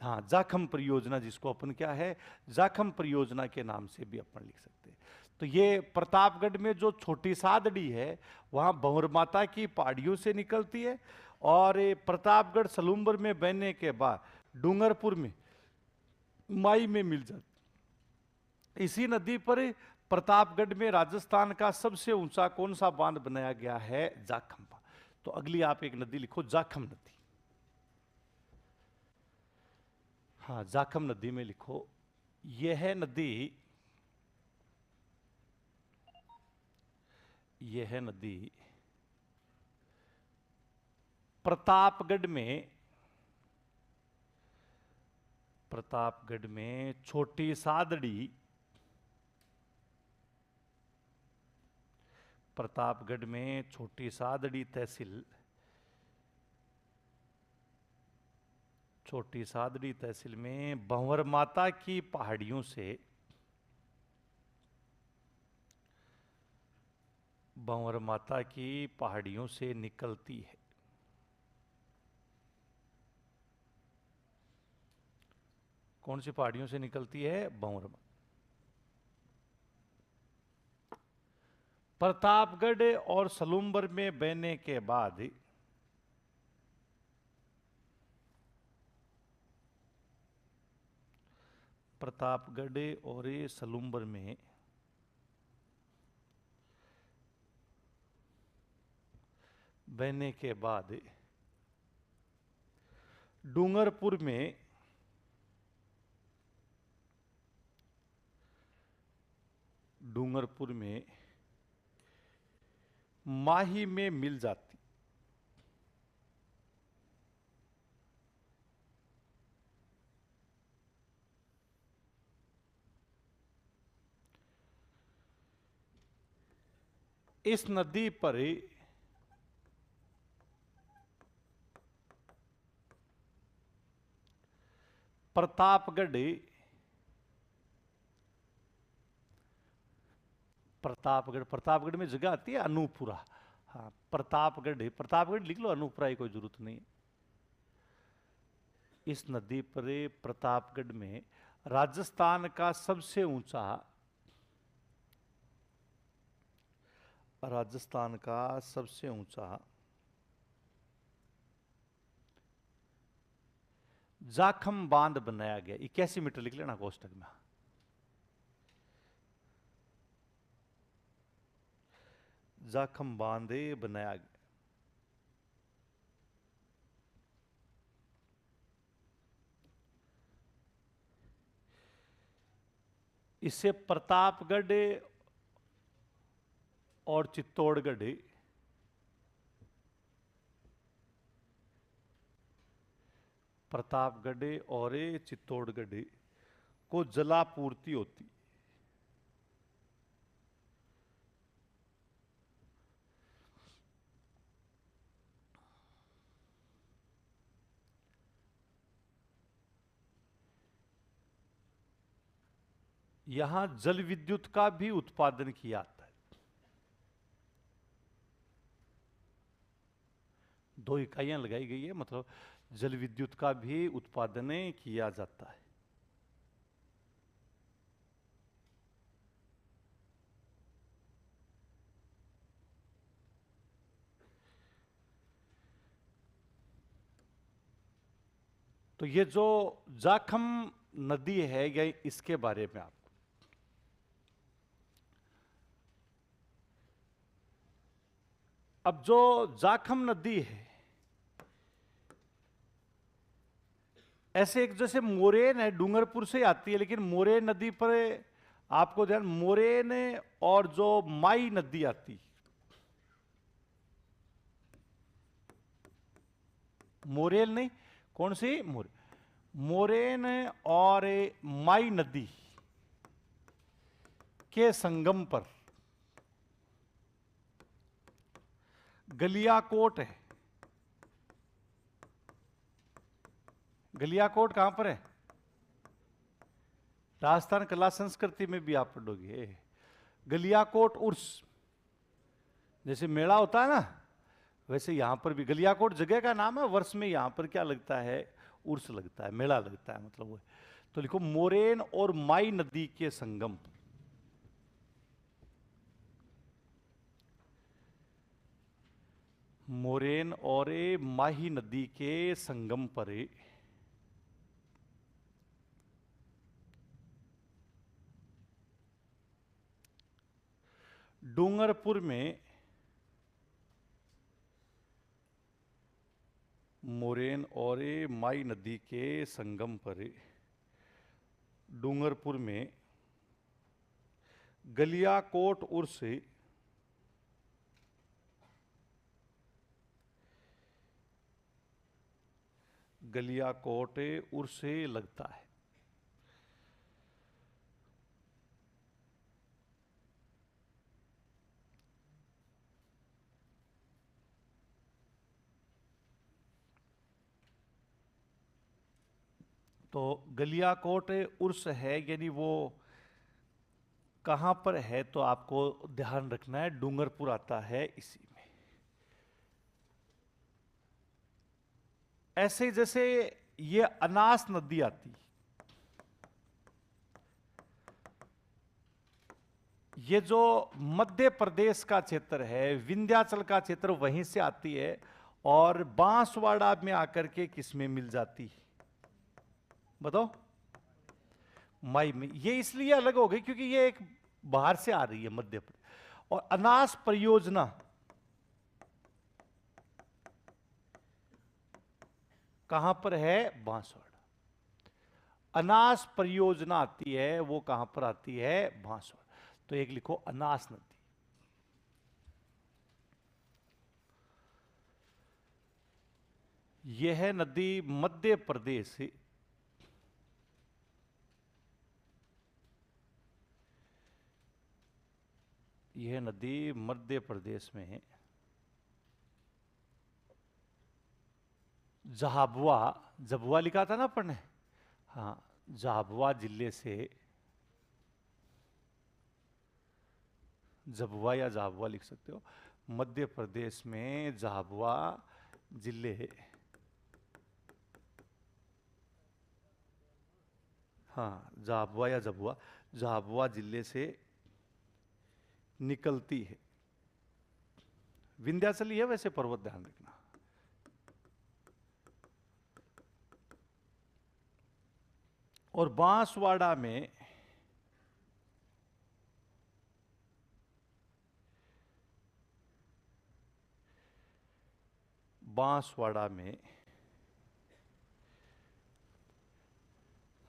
हाँ, जाखम परियोजना, जिसको अपन क्या है, जाखम परियोजना के नाम से भी अपन लिख सकते हैं। तो ये प्रतापगढ़ में जो छोटी सादड़ी है, वहाँ भंवर माता की पहाड़ियों से निकलती है, और ये प्रतापगढ़ सलूम्बर में बहने के बाद डूंगरपुर में माई में मिल जाती। इसी नदी पर प्रतापगढ़ में राजस्थान का सबसे ऊंचा कौन सा बांध बनाया गया है? जाखम बांध। तो अगली आप एक नदी लिखो, जाखम नदी। हाँ, जाखम नदी में लिखो, यह नदी, यह नदी प्रतापगढ़ में, प्रतापगढ़ में छोटी सादड़ी, प्रतापगढ़ में छोटी सादड़ी तहसील, छोटी सादड़ी तहसील में भंवर माता की पहाड़ियों से, भंवर माता की पहाड़ियों से निकलती है। कौन सी पहाड़ियों से निकलती है? भंवर। प्रतापगढ़ और सलूम्बर में बहने के बाद प्रतापगढ़ और सलूम्बर में बहने के बाद डूंगरपुर में, डूंगरपुर में माही में मिल जाती। इस नदी पर प्रतापगढ़, प्रतापगढ़, प्रतापगढ़ में जगह आती है अनूपपुरा। हाँ, प्रतापगढ़, प्रतापगढ़ लिख लो, अनूपपुरा की कोई जरूरत नहीं। इस नदी पर प्रतापगढ़ में राजस्थान का सबसे ऊंचा, राजस्थान का सबसे ऊंचा जाखम बांध बनाया गया। 81 मीटर लिख लेना कोष्टक में। जाखम बांध बनाया गया। इससे प्रतापगढ़ और चित्तौड़गढ़, प्रतापगढ़ और चित्तौड़गढ़ को जलापूर्ति होती। यहां जल विद्युत का भी उत्पादन किया जाता है। 2 इकाइयां लगाई गई है, मतलब जल विद्युत का भी उत्पादन किया जाता है। तो ये जो जाखम नदी है, या इसके बारे में आपको, अब जो जाखम नदी है, ऐसे एक जैसे मोरेन है, डूंगरपुर से आती है, लेकिन मोरेन नदी पर आपको ध्यान, मोरेन और जो माई नदी आती, मोरेल नहीं, कौन सी? मोरेन और माई नदी के संगम पर गलियाकोट है। गलियाकोट कहां पर है? राजस्थान कला संस्कृति में भी आप पढ़ोगे। गलियाकोट उर्स, जैसे मेला होता है ना, वैसे यहां पर भी गलियाकोट जगह का नाम है। वर्ष में यहां पर क्या लगता है? उर्स लगता है, मेला लगता है, मतलब वो। तो लिखो मोरेन और माई नदी के संगम। मोरेन और माही नदी के संगम पर डूंगरपुर में, मोरेन और माई नदी के संगम पर डूंगरपुर में गलियाकोट उर्स लगता है। तो गलियाकोट उर्स है, यानी वो कहां पर है, तो आपको ध्यान रखना है डूंगरपुर आता है इसी में। ऐसे जैसे ये अनास नदी आती, ये जो मध्य प्रदेश का क्षेत्र है, विंध्याचल का क्षेत्र, वहीं से आती है और बांसवाड़ा में आकर के किसमें मिल जाती है, बताओ? मई में। ये इसलिए अलग हो गई क्योंकि ये एक बाहर से आ रही है, मध्य प्रदेश। और अनास परियोजना कहां पर है? बांसवाड़ा। अनास परियोजना आती है, वो कहां पर आती है? बांसवाड़ा। तो एक लिखो अनास नदी। यह है नदी मध्य प्रदेश से, यह नदी मध्य प्रदेश में है, झाबुआ, झाबुआ लिखा था ना अपन ने, हाँ, झाबुआ जिले से, झाबुआ या झाबुआ लिख सकते हो, मध्य प्रदेश में झाबुआ जिले, हाँ, झाबुआ या झाबुआ, झाबुआ जिले से निकलती है। विंध्याचल ही है वैसे पर्वत, ध्यान रखना। और बांसवाड़ा में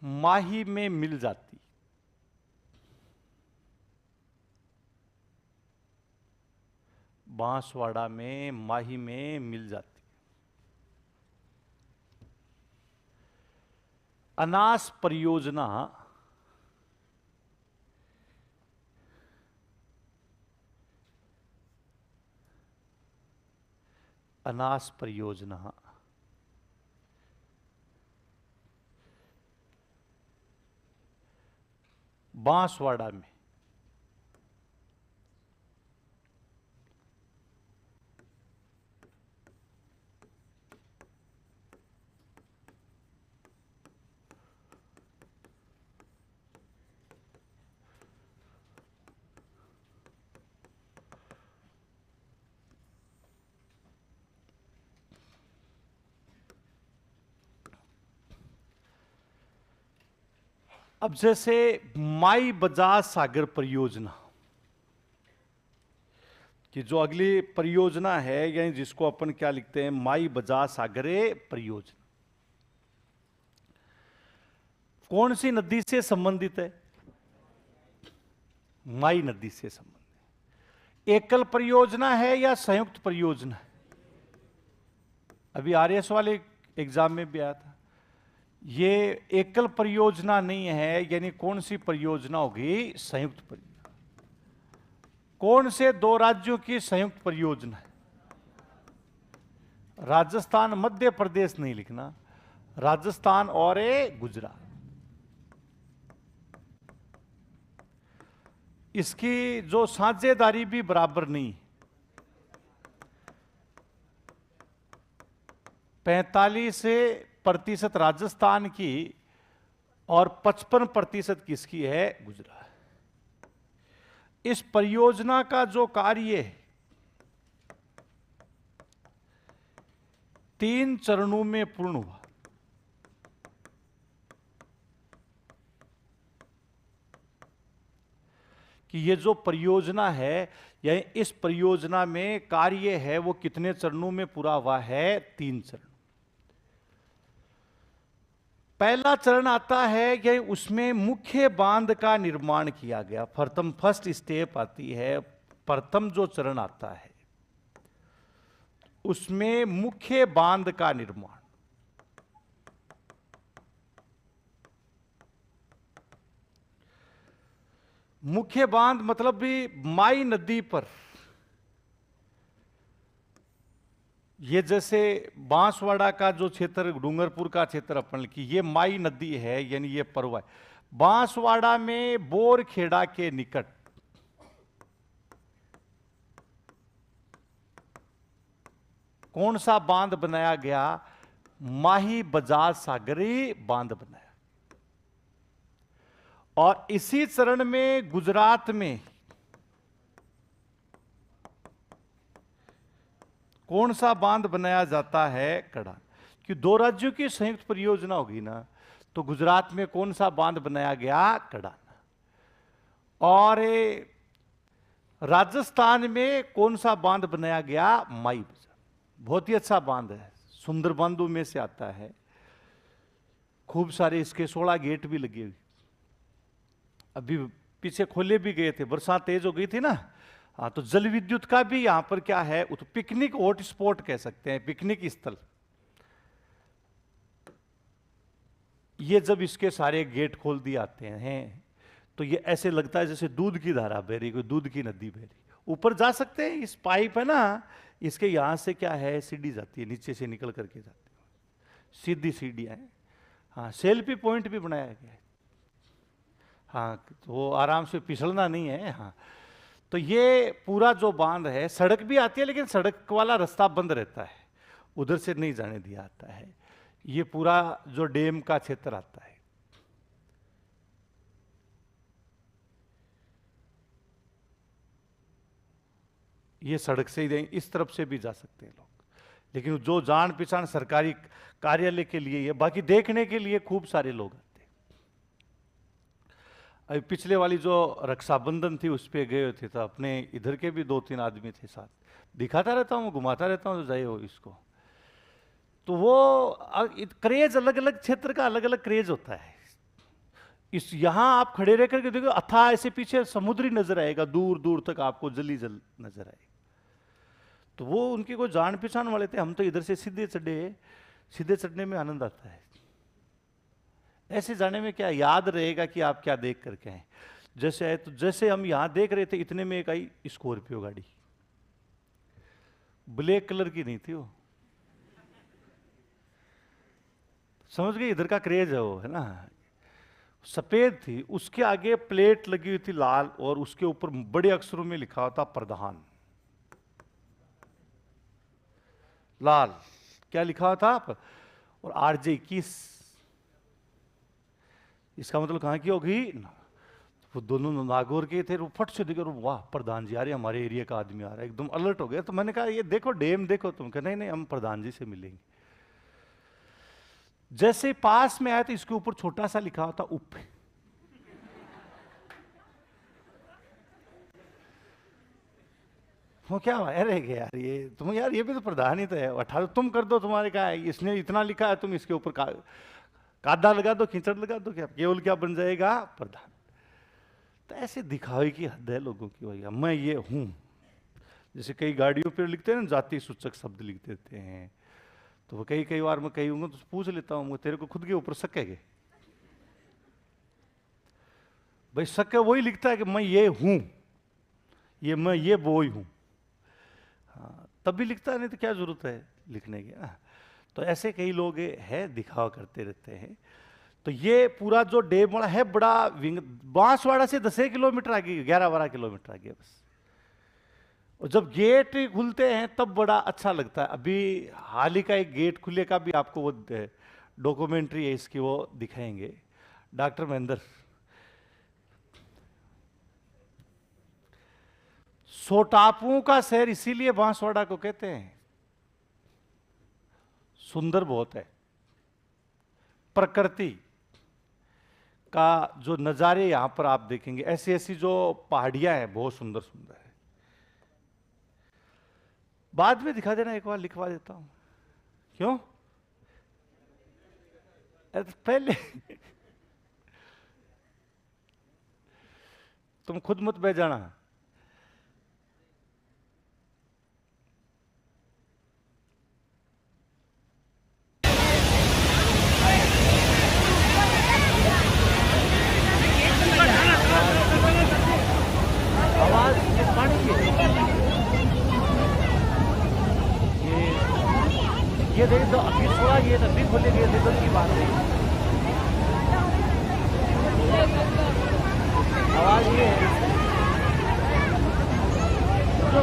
माही में मिल जाती, बांसवाड़ा में माही में मिल जाती। अनास परियोजना बांसवाड़ा में, अब जैसे माई बजाज सागर परियोजना कि जो अगली परियोजना है, यानी जिसको अपन क्या लिखते हैं, माई बजाज सागरे परियोजना, कौन सी नदी से संबंधित है? माई नदी से संबंधित। एकल परियोजना है या संयुक्त परियोजना है? अभी आरएस वाले एग्जाम में भी आया था। ये एकल परियोजना नहीं है, यानी कौन सी परियोजना होगी? संयुक्त परियोजना। कौन से दो राज्यों की संयुक्त परियोजना है? राजस्थान मध्य प्रदेश नहीं लिखना, राजस्थान और गुजरात। इसकी जो साझेदारी भी बराबर नहीं, 45 से प्रतिशत राजस्थान की और 55% किसकी है? गुजरात। इस परियोजना का जो कार्य है 3 चरणों में पूर्ण हुआ। कि ये जो परियोजना है या इस परियोजना में कार्य है वो कितने चरणों में पूरा हुआ है? 3 चरण। पहला चरण आता है कि उसमें मुख्य बांध का निर्माण किया गया। फर्स्ट स्टेप आती है, प्रथम जो चरण आता है उसमें मुख्य बांध का निर्माण। मुख्य बांध मतलब भी माई नदी पर, ये जैसे बांसवाड़ा का जो क्षेत्र, डूंगरपुर का क्षेत्र अपन की, ये माई नदी है, यानी ये पर्व है। बांसवाड़ा में बोरखेड़ा के निकट कौन सा बांध बनाया गया? माही बजाज सागरी बांध बनाया। और इसी चरण में गुजरात में कौन सा बांध बनाया जाता है? कड़ान। कि 2 राज्यों की संयुक्त परियोजना होगी ना, तो गुजरात में कौन सा बांध बनाया गया? कड़ान। और राजस्थान में कौन सा बांध बनाया गया? माई बजाज। बहुत ही अच्छा बांध है, सुंदर बांधों में से आता है। खूब सारे इसके 16 गेट भी लगे हुए। अभी पीछे खोले भी गए थे, बरसात तेज हो गई थी ना। हाँ, तो जल विद्युत का भी यहां पर क्या है, तो पिकनिक हॉट स्पॉट कह सकते हैं, पिकनिक स्थल। ये जब इसके सारे गेट खोल दिए आते हैं तो ये ऐसे लगता है जैसे दूध की धारा बह रही, कोई दूध की नदी बह रही। ऊपर जा सकते हैं, इस पाइप है ना, इसके यहां से क्या है, सीढ़ी जाती है, नीचे से निकल करके जाती है, सीधी सीढ़ियां हैं। हाँ, सेल्फी पॉइंट भी बनाया गया है। हाँ, तो वो आराम से फिसलना नहीं है। हाँ, तो ये पूरा जो बांध है, सड़क भी आती है लेकिन सड़क वाला रास्ता बंद रहता है, उधर से नहीं जाने दिया जाता है। ये पूरा जो डैम का क्षेत्र आता है, ये सड़क से ही इस तरफ से भी जा सकते हैं लोग, लेकिन जो जान पहचान सरकारी कार्यालय के लिए ये, बाकी देखने के लिए खूब सारे लोग आते हैं। अभी पिछले वाली जो रक्षाबंधन थी उस पर गए थे, तो अपने इधर के भी 2-3 आदमी थे साथ, दिखाता रहता हूँ, घुमाता रहता हूँ, तो जाए हो इसको। तो वो क्रेज, अलग अलग क्षेत्र का अलग अलग क्रेज होता है। इस यहां आप खड़े रह करके देखो, अथाह ऐसे पीछे समुद्री नजर आएगा, दूर दूर तक आपको जल ही जल नजर आएगा। तो वो उनके कोई जान पहचान वाले थे, हम तो इधर से सीधे चढ़े, सीधे चढ़ने में आनंद आता है। ऐसे जाने में क्या याद रहेगा कि आप क्या देख करके आए। जैसे है, तो जैसे हम यहां देख रहे थे, इतने में एक आई स्कॉर्पियो गाड़ी, ब्लैक कलर की नहीं थी वो, समझ गए, इधर का क्रेज है वो, है ना। सफेद थी, उसके आगे प्लेट लगी हुई थी लाल, और उसके ऊपर बड़े अक्षरों में लिखा होता प्रधान, लाल, क्या लिखा हुआ था, और RJ21। इसका मतलब कहां की होगी? वो दोनों नागौर के थे, वो फट से देखे, वाह प्रधान जी आ रहे, हमारे एरिया का आदमी आ रहा है, एकदम अलर्ट हो गया। तो मैंने कहा ये देखो डैम देखो, तुम कहा नहीं नहीं हम प्रधान जी से मिलेंगे। जैसे पास में आया तो इसके ऊपर छोटा सा लिखा होता उप। वो क्या अरे यार, ये तुम यार, ये भी तो प्रधान ही तो है, 18 तुम कर दो, तुम्हारे क्या है, इसने इतना लिखा है, तुम इसके ऊपर कादा लगा दो, कीचड़ लगा दो, क्या केवल क्या बन जाएगा? प्रधान। तो ऐसे दिखावे की हद है लोगों की, भैया मैं ये हूं। जैसे कई गाड़ियों पर लिखते हैं ना, जाति सूचक शब्द लिख देते हैं, तो वो कई बार मैं कहीं तो पूछ लेता हूँ, तेरे को खुद के ऊपर शक है? भाई शक है वही लिखता है कि मैं ये हूं, ये मैं ये बॉय हूं। हाँ, तब भी लिखता है, नहीं तो क्या जरूरत है लिखने की। तो ऐसे कई लोग है दिखावा करते रहते हैं। तो ये पूरा जो डैम बड़ा है, बड़ा विंग, बांसवाड़ा से 10 किलोमीटर आगे, 11-12 किलोमीटर आगे बस। और जब गेट खुलते हैं तब बड़ा अच्छा लगता है। अभी हाल ही का एक गेट खुले का भी आपको वो डॉक्यूमेंट्री है इसकी, वो दिखाएंगे। डॉक्टर महेंद्र, सो टापुओं का शहर इसीलिए बांसवाड़ा को कहते हैं, सुंदर बहुत है, प्रकृति का जो नज़ारे यहां पर आप देखेंगे, ऐसी ऐसी जो पहाड़ियां हैं बहुत सुंदर सुंदर है। बाद में दिखा देना, एक बार लिखवा देता हूं। क्यों? अरे तो पहले तुम खुद मत बह जाना। आवाज ये पानी की है। ये देख दो, अभी थोड़ा ये अभी खोले गए थे, तो की बात है। आवाज ये है तो,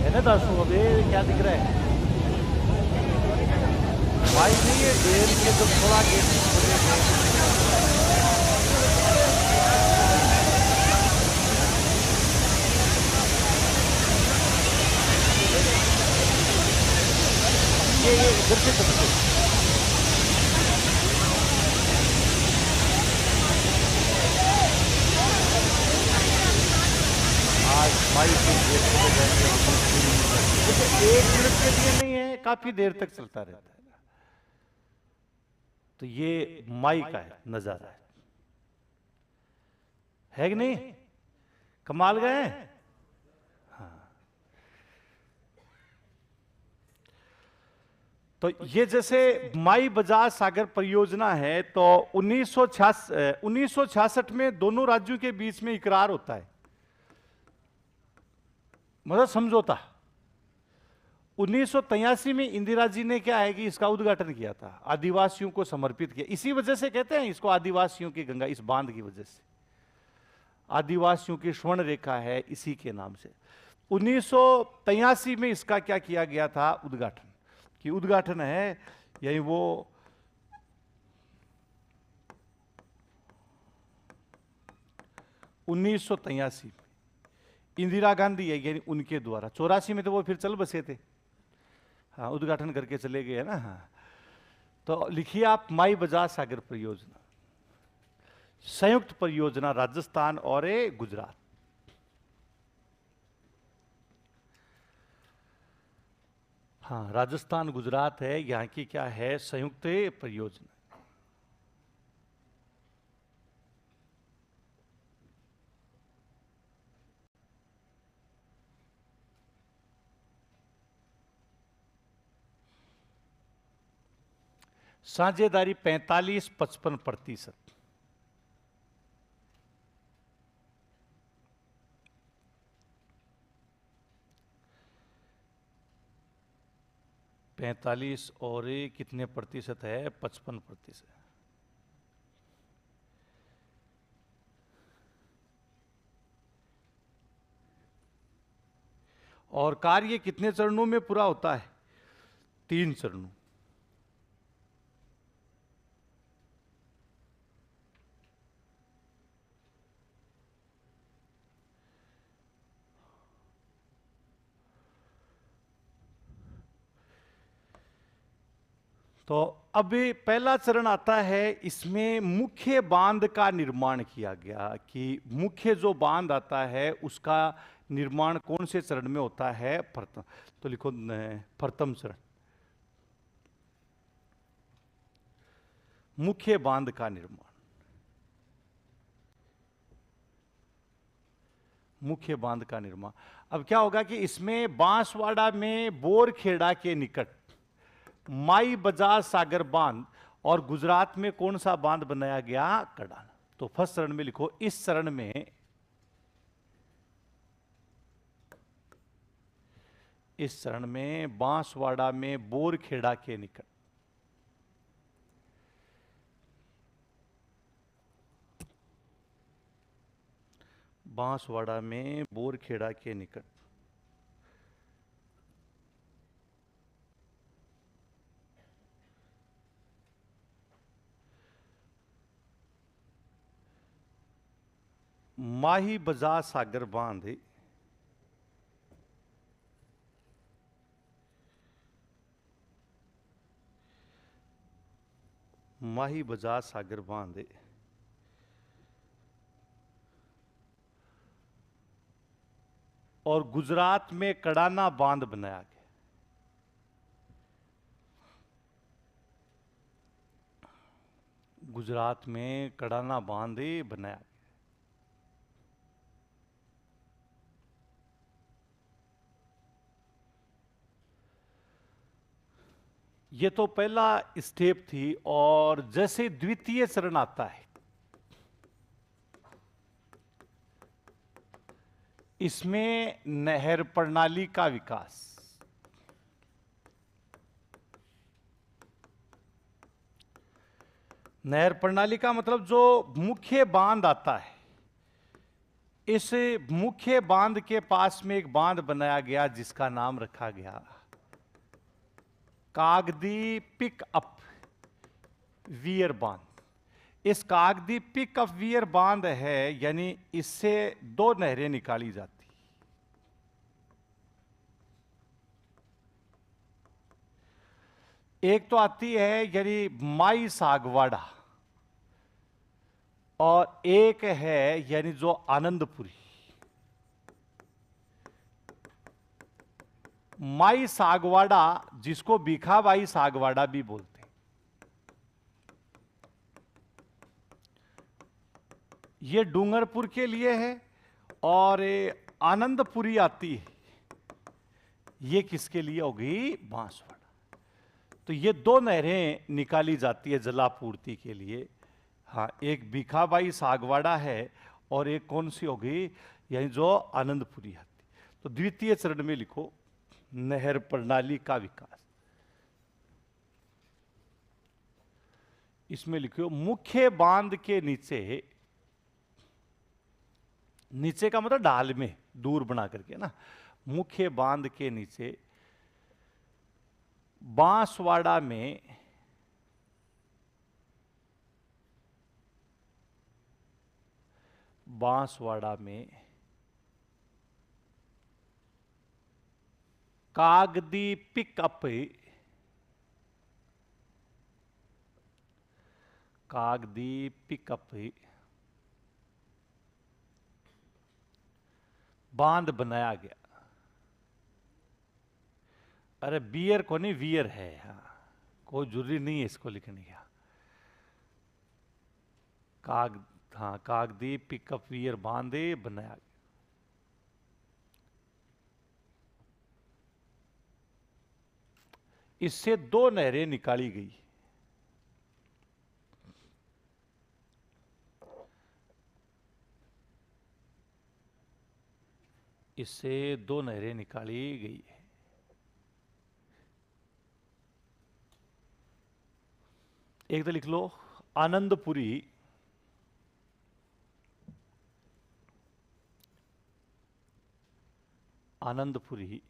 है ना दर्शकों, अभी क्या दिख रहा है भाई? नहीं, ये डेर के जो थोड़ा गेट खोले गए, ये इधर से तरफ आज भाई एक मिनट के लिए नहीं है, काफी देर तक चलता रहता है। तो ये माई का है नजारा है कि नहीं? कमाल गए। तो ये जैसे माई बजाज सागर परियोजना है, तो 1966 में दोनों राज्यों के बीच में इकरार होता है, मतलब समझौता। 1983 में इंदिरा जी ने क्या है कि इसका उद्घाटन किया था, आदिवासियों को समर्पित किया। इसी वजह से कहते हैं इसको आदिवासियों की गंगा, इस बांध की वजह से आदिवासियों की स्वर्ण रेखा है, इसी के नाम से। 1983 में इसका क्या किया गया था, उद्घाटन। कि उद्घाटन है यही वो 1983 में इंदिरा गांधी है, यानी उनके द्वारा। 84 में तो वो फिर चल बसे थे, हाँ, उद्घाटन करके चले गए ना। हाँ, तो लिखिए आप, माई बजाज सागर परियोजना, संयुक्त परियोजना, राजस्थान और गुजरात। हाँ, राजस्थान गुजरात है, यहाँ की क्या है, संयुक्त परियोजना। साझेदारी 45-55%। पैंतालीस और कितने प्रतिशत है, 55%। और कार्य कितने चरणों में पूरा होता है? 3 चरणों। तो अब पहला चरण आता है, इसमें मुख्य बांध का निर्माण किया गया। कि मुख्य जो बांध आता है उसका निर्माण कौन से चरण में होता है? प्रथम। तो लिखो प्रथम चरण, मुख्य बांध का निर्माण, मुख्य बांध का निर्माण। अब क्या होगा कि इसमें बांसवाड़ा में बोरखेड़ा के निकट माई बजाज सागर बांध, और गुजरात में कौन सा बांध बनाया गया? कडाना। तो फर्स्ट चरण में लिखो, इस चरण में, इस चरण में बांसवाड़ा में बोरखेड़ा के निकट, बांसवाड़ा में बोरखेड़ा के निकट माही बजा सागर बांध, माही बजा सागर बांध, और गुजरात में कड़ाना बांध बनाया गया। गुजरात में कड़ाना बांध बनाया गया। ये तो पहला स्टेप थी। और जैसे द्वितीय चरण आता है, इसमें नहर प्रणाली का विकास। नहर प्रणाली का मतलब जो मुख्य बांध आता है, इस मुख्य बांध के पास में एक बांध बनाया गया जिसका नाम रखा गया कागदी पिक अप वियर बांध। इस कागदी पिक अप वियर बांध है, यानी इससे दो नहरें निकाली जाती। एक तो आती है यानी माई सागवाड़ा, और एक है यानी जो आनंदपुरी। माई सागवाड़ा, जिसको भीखाबाई सागवाड़ा भी बोलते हैं, ये डूंगरपुर के लिए है। और आनंदपुरी आती है, ये किसके लिए होगी? बांसवाड़ा। तो ये दो नहरें निकाली जाती है जलापूर्ति के लिए। हाँ, एक भीखाबाई सागवाड़ा है और एक कौन सी होगी? यानी जो आनंदपुरी आती। तो द्वितीय चरण में लिखो नहर प्रणाली का विकास। इसमें लिखो मुख्य बांध के नीचे, नीचे का मतलब ढाल में दूर बना करके ना, मुख्य बांध के नीचे बांसवाड़ा में कागदी पिकअप, कागदी पिकअप बांध बनाया गया। अरे बियर को नहीं, वियर है। हाँ, कोई जरूरी नहीं है इसको लिखने का। हाँ, कागदी पिकअप वियर बांधे बनाया गया। इससे दो नहरें निकाली गई। इससे दो नहरें निकाली गई है। एक तो लिख लो आनंदपुरी, आनंदपुरी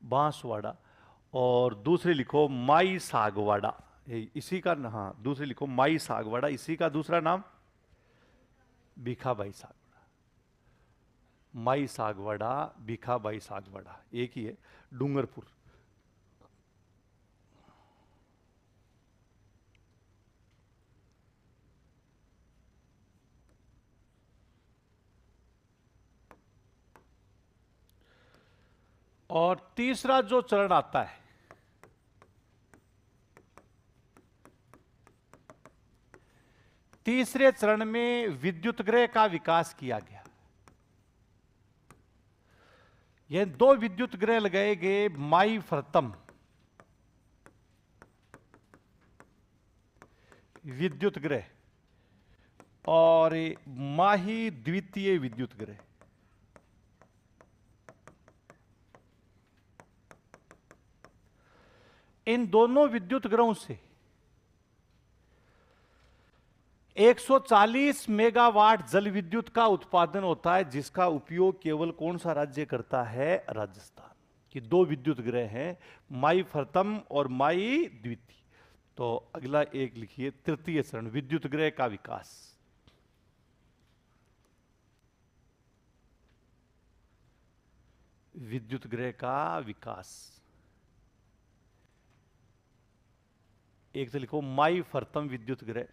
बांसवाड़ा, और दूसरे लिखो माई सागवाड़ा। इसी का, हाँ, दूसरे लिखो माई सागवाड़ा, इसी का दूसरा नाम भीखाबाई सागवाड़ा। माई सागवाड़ा, भीखाबाई सागवाड़ा एक ही है, डूंगरपुर। और तीसरा जो चरण आता है, तीसरे चरण में विद्युत गृह का विकास किया गया। यह दो विद्युत गृह लगाए गए, माई फरतम विद्युत गृह और माही द्वितीय विद्युत गृह। इन दोनों विद्युत गृहों से 140 मेगावाट जल विद्युत का उत्पादन होता है, जिसका उपयोग केवल कौन सा राज्य करता है? राजस्थान। कि दो विद्युत गृह हैं, माई फरतम और माई द्वितीय। तो अगला एक लिखिए, तृतीय चरण विद्युत ग्रह का विकास। विद्युत ग्रह का विकास। एक तो लिखो माई फर्तम विद्युत ग्रह।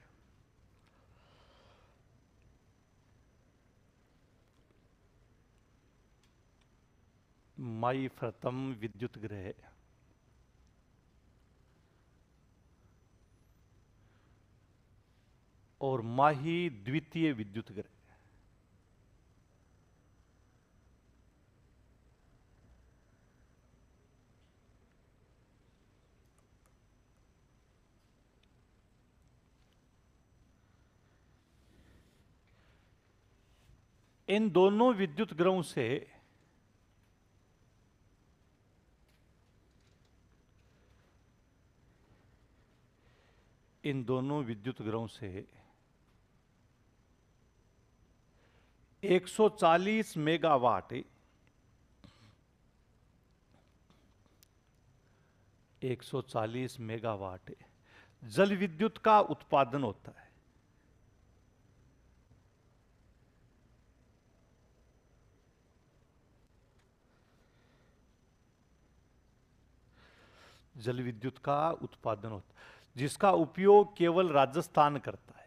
माई फर्तम विद्युत ग्रह। और माही द्वितीय विद्युत ग्रह। इन दोनों विद्युत ग्रहों से इन दोनों विद्युत ग्रहों से 140 मेगावाट 140 मेगावाट जल विद्युत का उत्पादन होता है। जल विद्युत का उत्पादन होता है, जिसका उपयोग केवल राजस्थान करता है।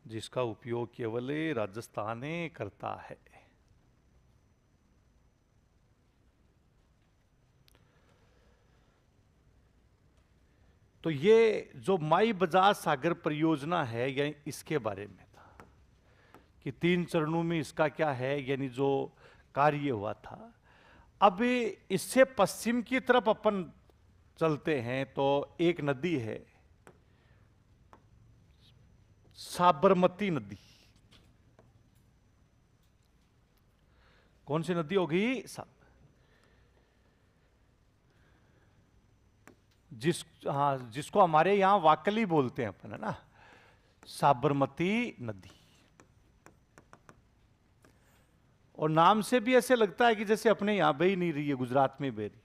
जिसका उपयोग केवल राजस्थान करता है। तो ये जो माई बजाज सागर परियोजना है, यानी इसके बारे में था कि 3 चरणों में इसका क्या है, यानी जो कार्य हुआ था। अब इससे पश्चिम की तरफ अपन चलते हैं तो एक नदी है, साबरमती नदी। कौन सी नदी होगी? जिसको हमारे यहां वाकली बोलते हैं अपन, है ना, साबरमती नदी। और नाम से भी ऐसे लगता है कि जैसे अपने यहां बह ही नहीं रही है, गुजरात में बह रही,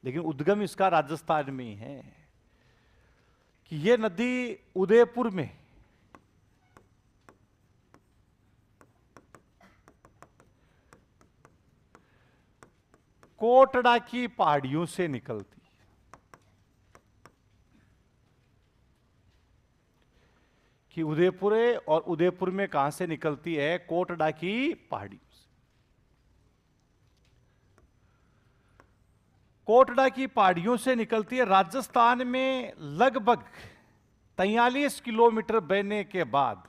लेकिन उद्गम इसका राजस्थान में ही है। कि यह नदी उदयपुर में कोटड़ा की पहाड़ियों से निकलती। कि उदयपुर है, और उदयपुर में कहां से निकलती है? कोटड़ा की पहाड़ियों से। कोटड़ा की पहाड़ियों से निकलती है। राजस्थान में लगभग 43 किलोमीटर बहने के बाद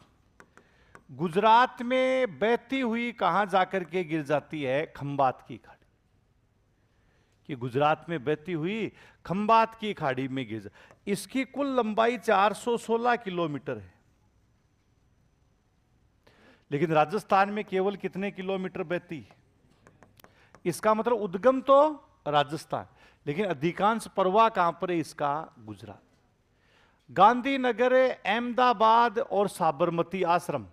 गुजरात में बहती हुई कहां जाकर के गिर जाती है? खंबात की खाड़ी। कि गुजरात में बहती हुई खंबात की खाड़ी में गिर जाती। इसकी कुल लंबाई 416 किलोमीटर है, लेकिन राजस्थान में केवल कितने किलोमीटर बहती है? इसका मतलब उद्गम तो राजस्थान, लेकिन अधिकांश प्रवाह कहां पर है इसका? गुजरात। गांधीनगर, अहमदाबाद और साबरमती आश्रम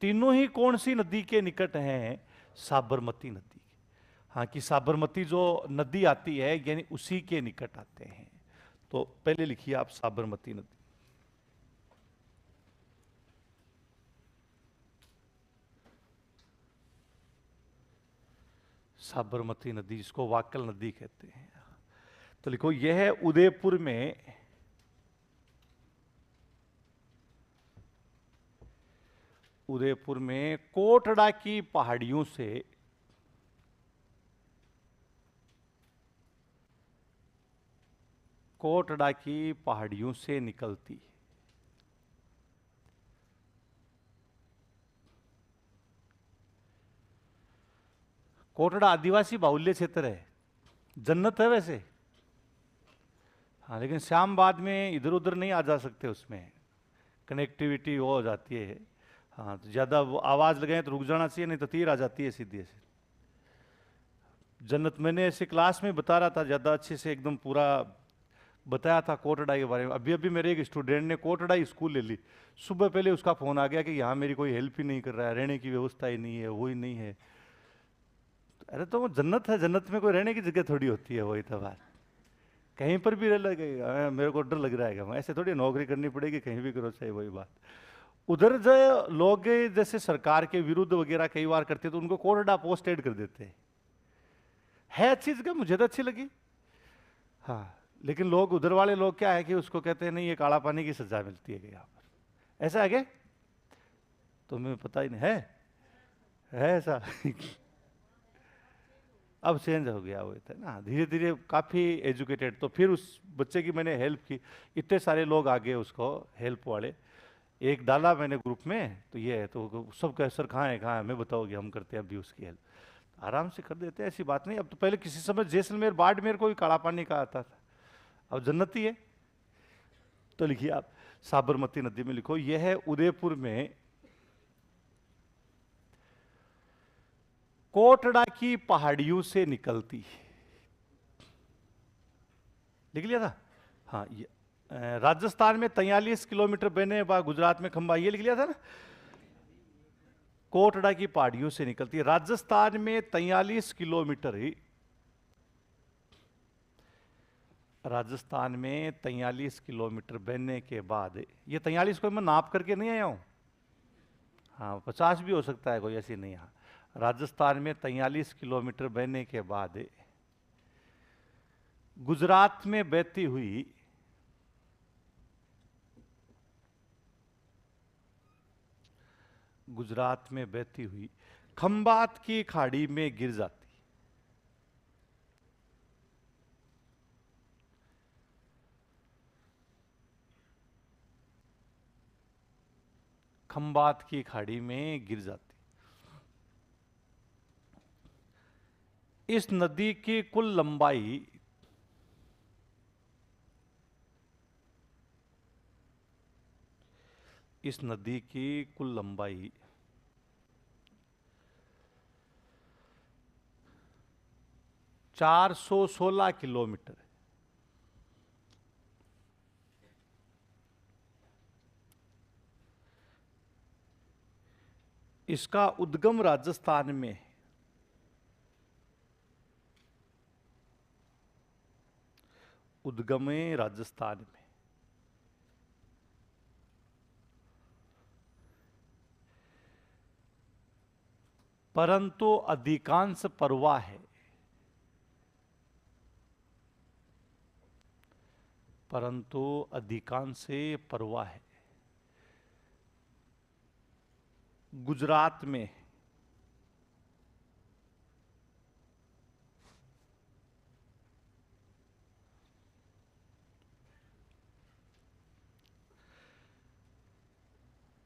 तीनों ही कौन सी नदी के निकट हैं? साबरमती नदी। हाँ, कि साबरमती जो नदी आती है यानी उसी के निकट आते हैं। तो पहले लिखिए आप साबरमती नदी। साबरमती नदी, जिसको वाकल नदी कहते हैं। तो लिखो यह है उदयपुर में कोटड़ा की पहाड़ियों से निकलती है। कोटड़ा आदिवासी बाहुल्य क्षेत्र है, जन्नत है वैसे। हाँ, लेकिन श्यामबाद में इधर उधर नहीं आ जा सकते, उसमें कनेक्टिविटी वो हो जाती है। हाँ, तो ज़्यादा आवाज़ लगाएं तो रुक जाना चाहिए, नहीं तो तीर आ जाती है सीधी ऐसे। जन्नत मैंने ऐसे क्लास में बता रहा था, ज़्यादा अच्छे से एकदम पूरा बताया था कोटड़ा के बारे में। अभी अभी मेरे एक स्टूडेंट ने कोटड़ा स्कूल ले ली, सुबह पहले उसका फ़ोन आ गया कि यहाँ मेरी कोई हेल्प ही नहीं कर रहा है, रहने की व्यवस्था ही नहीं है, वो ही नहीं है। अरे तो वो जन्नत है, जन्नत में कोई रहने की जगह थोड़ी होती है, वही तो बात। कहीं पर भी रह लगेगा, मेरे को डर लग रहा है कि ऐसे थोड़ी नौकरी करनी पड़ेगी, कहीं भी करो चाहे, वही बात। उधर जो लोग जैसे सरकार के विरुद्ध वगैरह कई बार करते तो उनको कोटड़ा पोस्टेड कर देते हैं। है अच्छी जगह, मुझे तो अच्छी लगी। हाँ, लेकिन लोग उधर वाले लोग क्या है कि उसको कहते हैं नहीं ये काला पानी की सजा मिलती है यहाँ पर। ऐसा है क्या? तुम्हें पता ही नहीं है ऐसा? अब चेंज हो गया, वो था ना, धीरे धीरे काफ़ी एजुकेटेड। तो फिर उस बच्चे की मैंने हेल्प की, इतने सारे लोग आ गए उसको हेल्प वाले, एक डाला मैंने ग्रुप में, तो ये है, तो सब कहे सर कहाँ है, हमें बताओगे, हम करते हैं अभी उसकी हेल्प। आराम से कर देते हैं, ऐसी बात नहीं। अब तो पहले किसी समय जैसलमेर बाड़मेर को भी काला पानी का आता था, अब जन्नती है। तो लिखिए आप, साबरमती नदी में लिखो, यह है उदयपुर में कोटड़ा की पहाड़ियों से निकलती है। लिख लिया था? हाँ, ये राजस्थान में 43 किलोमीटर बहने बाद गुजरात में खंबा, ये लिख लिया था ना। कोटड़ा की पहाड़ियों से निकलती है, राजस्थान में 43 किलोमीटर ही, राजस्थान में 43 किलोमीटर बहने के बाद, ये 43 को मैं नाप करके नहीं आया हूं, हाँ 50 भी हो सकता है कोई, ऐसी नहीं। हाँ, राजस्थान में 43 किलोमीटर बहने के बाद गुजरात में बहती हुई खंबात की खाड़ी में गिर जाती। खंबात की खाड़ी में गिर जाती। इस नदी की कुल लंबाई इस नदी की कुल लंबाई 416 किलोमीटर है। इसका उद्गम राजस्थान में है। उद्गम राजस्थान में, परंतु अधिकांश परवा है, परंतु अधिकांश परवा है गुजरात में।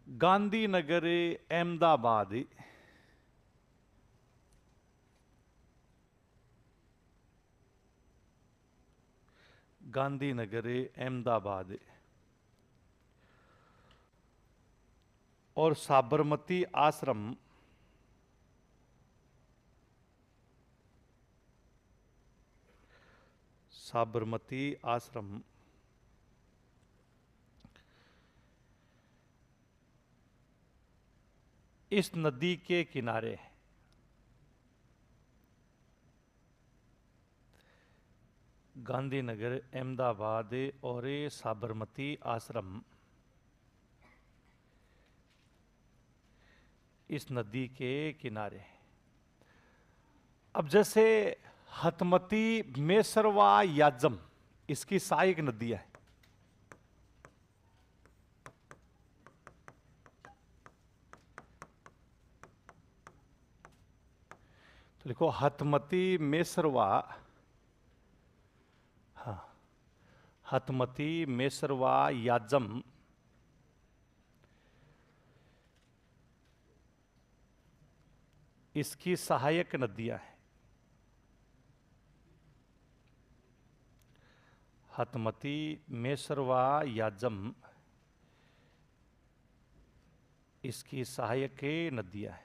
गांधीनगर, अहमदाबाद, गांधीनगर, अहमदाबाद और साबरमती आश्रम इस नदी के किनारे है। गांधीनगर, अहमदाबाद और साबरमती आश्रम इस नदी के किनारे है। अब जैसे हतमती, मेसरवा, याजम, इसकी सहायक नदियां है। तो लिखो हतमती, मेसरवा, हाँ, हतमती, मेसरवा, याजम इसकी सहायक नदियां हैं। हतमती, मेसरवा, याजम इसकी सहायक नदियां हैं।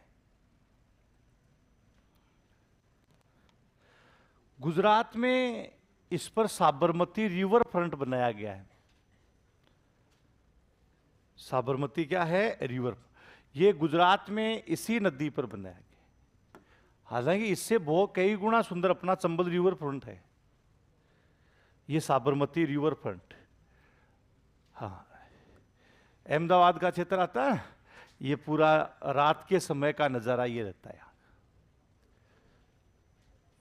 गुजरात में इस पर साबरमती रिवर फ्रंट बनाया गया है। साबरमती क्या है? रिवर। ये गुजरात में इसी नदी पर बनाया गया। हालांकि इससे बहुत कई गुना सुंदर अपना चंबल रिवर फ्रंट है। ये साबरमती रिवर फ्रंट। हाँ, अहमदाबाद का क्षेत्र आता है। ये पूरा रात के समय का नजारा ये रहता है।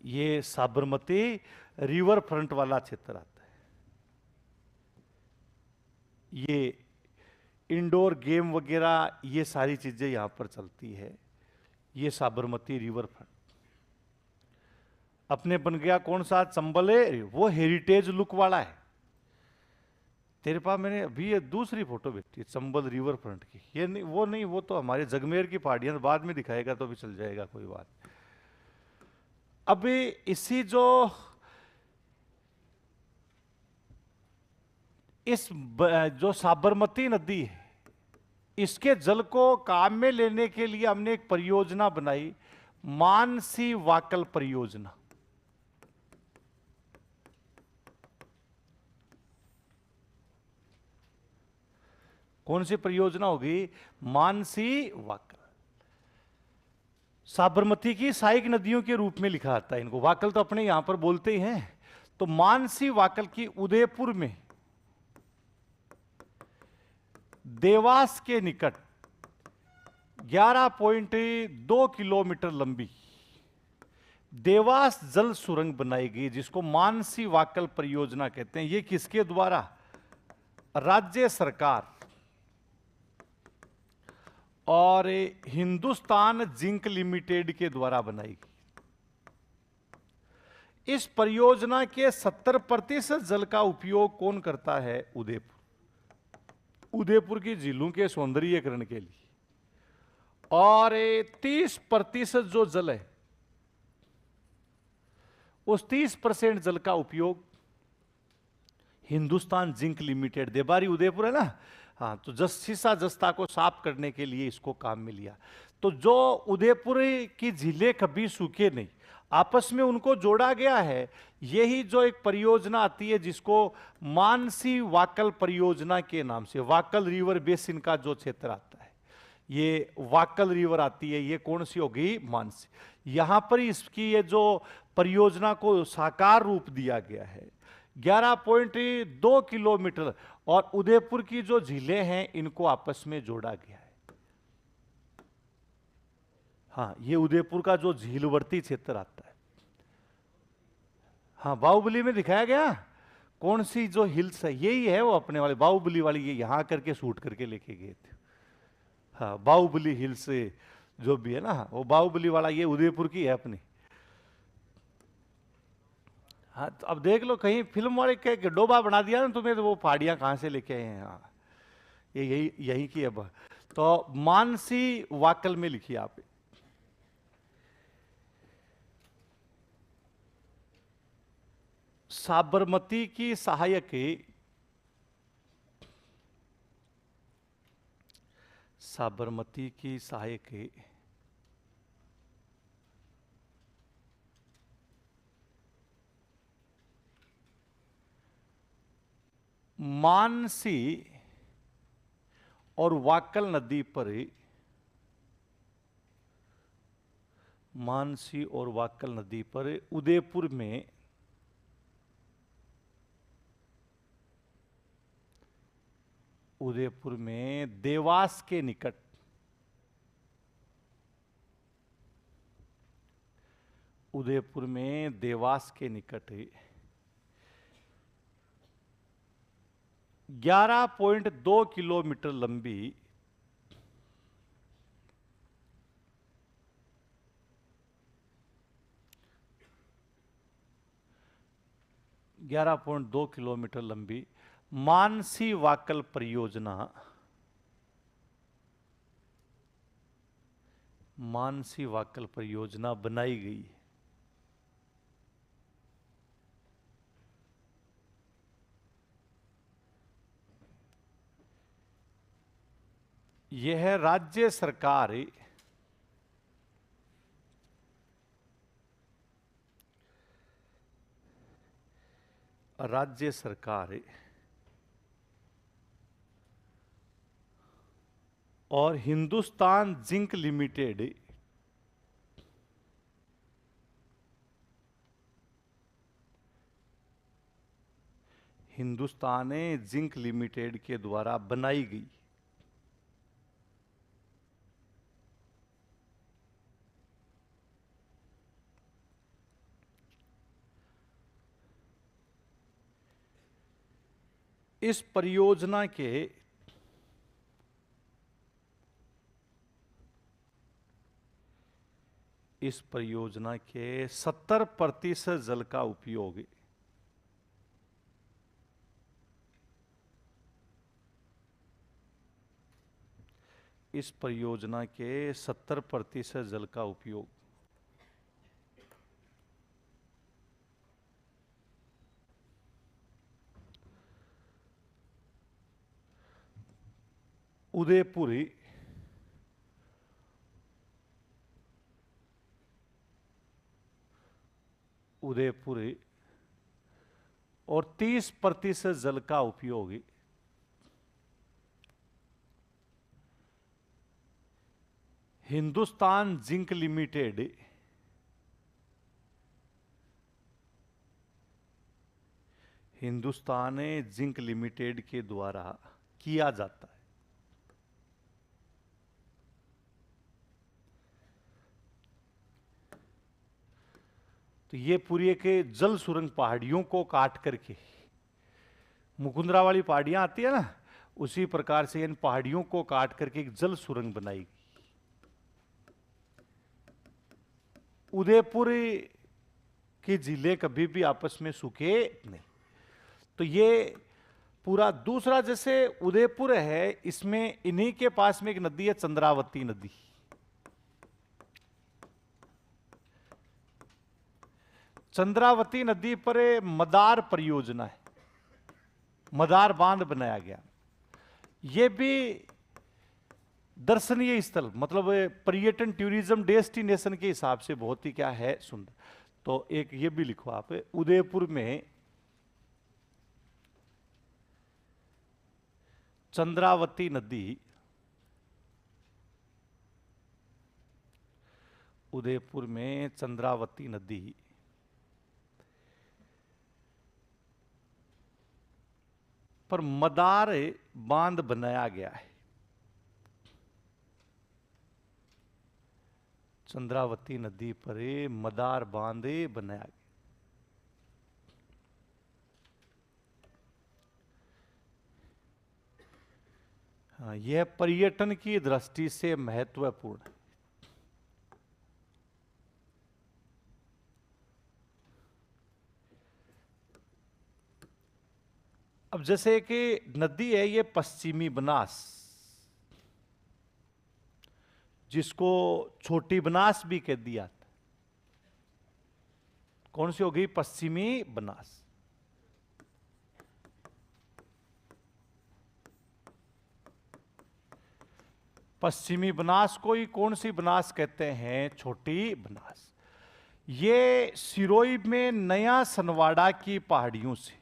ये साबरमती रिवर फ्रंट वाला क्षेत्र आता है। ये इंडोर गेम वगैरह ये सारी चीजें यहां पर चलती है। ये साबरमती रिवर फ्रंट अपने बन गया कौन सा? चंबल है, वो हेरिटेज लुक वाला है। तेरे पास मैंने अभी ये दूसरी फोटो भेजी चंबल रिवर फ्रंट की। ये नहीं, वो नहीं, वो तो हमारे जगमेर की पहाड़ियां, बाद में दिखाएगा तो भी चल जाएगा, कोई बात। अभी इसी जो जो साबरमती नदी है, इसके जल को काम में लेने के लिए हमने एक परियोजना बनाई, मानसी वाकल परियोजना। कौन सी परियोजना होगी? मानसी वाकल। साबरमती की सहायक नदियों के रूप में लिखा आता है इनको। वाकल तो अपने यहां पर बोलते ही हैं। तो मानसी वाकल की उदयपुर में देवास के निकट 11.2 किलोमीटर लंबी देवास जल सुरंग बनाई गई, जिसको मानसी वाकल परियोजना कहते हैं। ये किसके द्वारा? राज्य सरकार और हिंदुस्तान जिंक लिमिटेड के द्वारा बनाई गई। इस परियोजना के 70% जल का उपयोग कौन करता है? उदयपुर। उदयपुर की झीलों के सौंदर्यीकरण के लिए। और 30% जो जल है, उस 30% जल का उपयोग हिंदुस्तान जिंक लिमिटेड, देबारी उदयपुर है ना, हाँ, तो शीशा जस्ता को साफ करने के लिए इसको काम में लिया। तो जो उदयपुर की झीलें कभी सूखे नहीं, आपस में उनको जोड़ा गया है। यही जो एक परियोजना आती है जिसको मानसी वाकल परियोजना के नाम से, वाकल रिवर बेसिन का जो क्षेत्र आता है, ये वाकल रिवर आती है। ये कौन सी होगी? मानसी। यहां पर इसकी ये जो परियोजना को साकार रूप दिया गया है। 11.2 किलोमीटर और उदयपुर की जो झीलें हैं इनको आपस में जोड़ा गया है। हाँ, ये उदयपुर का जो झीलवर्ती क्षेत्र आता है। हाँ, बाहुबली में दिखाया गया कौन सी जो हिल्स है, यही है वो अपने वाले बाहुबली वाली। ये यहां करके शूट करके लेके गए थे। हाँ, बाहुबली हिल्स जो भी है ना, वो बाहुबली वाला ये उदयपुर की है अपनी। हाँ, तो अब देख लो, कहीं फिल्म वाले के डोबा बना दिया ना तुम्हें, तो वो पहाड़ियां कहां से लेके आए हैं। हाँ, ये यही की अब। तो मानसी वाकल में लिखिए आप। साबरमती की सहायक साबरमती की सहायक मानसी और वाकल नदी पर, मानसी और वाकल नदी पर उदयपुर में देवास के निकट उदयपुर में देवास के निकट 11.2 किलोमीटर लंबी 11.2 किलोमीटर लंबी मानसी वाकल परियोजना, मानसी वाकल परियोजना बनाई गई। यह राज्य सरकार राज्य सरकार और Hindustan zinc limited Hindustan zinc limited के द्वारा बनाई गई इस परियोजना के इस परियोजना के 70% जल का उपयोग इस परियोजना के 70% जल का उपयोग उदयपुर उदयपुर और 30% जल का उपयोग Hindustan zinc limited Hindustan zinc limited के द्वारा किया जाता है। तो ये पूरी एक जल सुरंग पहाड़ियों को काट करके, मुकुंदरा वाली पहाड़ियां आती है ना, उसी प्रकार से इन पहाड़ियों को काट करके एक जल सुरंग बनाई गई। उदयपुर के जिले कभी भी आपस में सूखे नहीं। तो ये पूरा दूसरा, जैसे उदयपुर है, इसमें इन्हीं के पास में एक नदी है, चंद्रावती नदी। चंद्रावती नदी पर मदार परियोजना है, मदार बांध बनाया गया। यह भी दर्शनीय स्थल, मतलब पर्यटन टूरिज्म डेस्टिनेशन के हिसाब से बहुत ही क्या है, सुंदर। तो एक ये भी लिखो आप, उदयपुर में चंद्रावती नदी, उदयपुर में चंद्रावती नदी पर मदार बांध बनाया गया है। चंद्रावती नदी पर मदार बांध बनाया गया। हाँ, यह पर्यटन की दृष्टि से महत्वपूर्ण है। अब जैसे कि नदी है ये पश्चिमी बनास, जिसको छोटी बनास भी कह दिया। कौन सी हो गई? पश्चिमी बनास। पश्चिमी बनास को ही कौन सी बनास कहते हैं? छोटी बनास। ये सिरोही में नया सनवाड़ा की पहाड़ियों से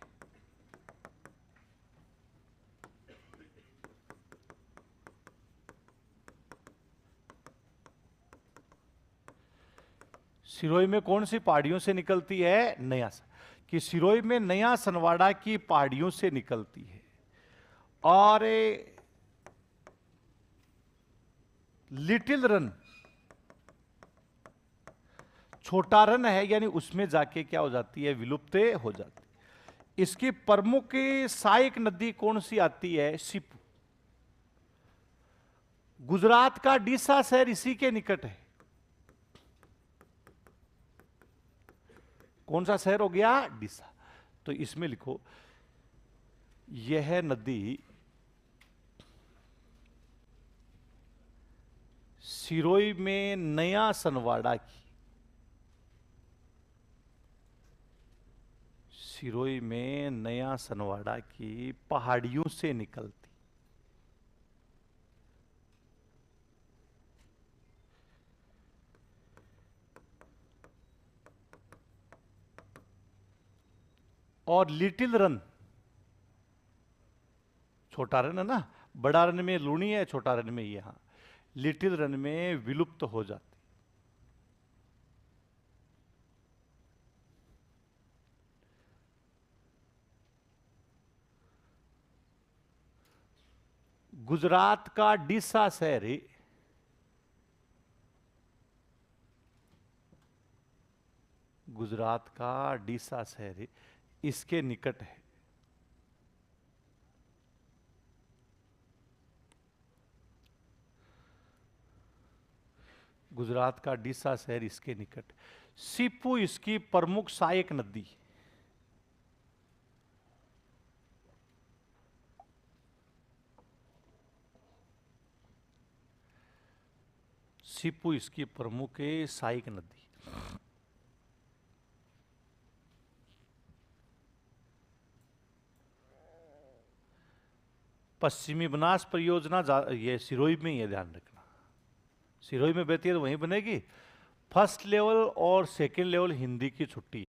सिरोही में कौन सी पहाड़ियों से निकलती है? नया कि सिरोही में नया सनवाड़ा की पहाड़ियों से निकलती है। और लिटिल रन, छोटा रन है, यानी उसमें जाके क्या हो जाती है? विलुप्त हो जाती है। इसकी प्रमुख सहायक नदी कौन सी आती है? सिपू। गुजरात का डीसा शहर इसी के निकट है। कौन सा शहर हो गया? डीसा। तो इसमें लिखो, यह नदी सिरोही में नया सनवाड़ा की, सिरोही में नया सनवाड़ा की पहाड़ियों से निकलती। और लिटिल रन, छोटा रन है ना, बड़ा रन में लूणी है, छोटा रन में ये, हाँ, लिटिल रन में विलुप्त हो जाती। गुजरात का डीसा शहर है, गुजरात का डीसा शहर है, इसके निकट है। गुजरात का डीसा शहर इसके निकट। सीपू इसकी प्रमुख सहायक नदी। सीपू इसकी प्रमुख सहायक नदी। पश्चिमी बनास परियोजना ये सिरोही में ही है, ध्यान रखना, सिरोही में बहती है तो वहीं बनेगी। फर्स्ट लेवल और सेकंड लेवल हिंदी की छुट्टी।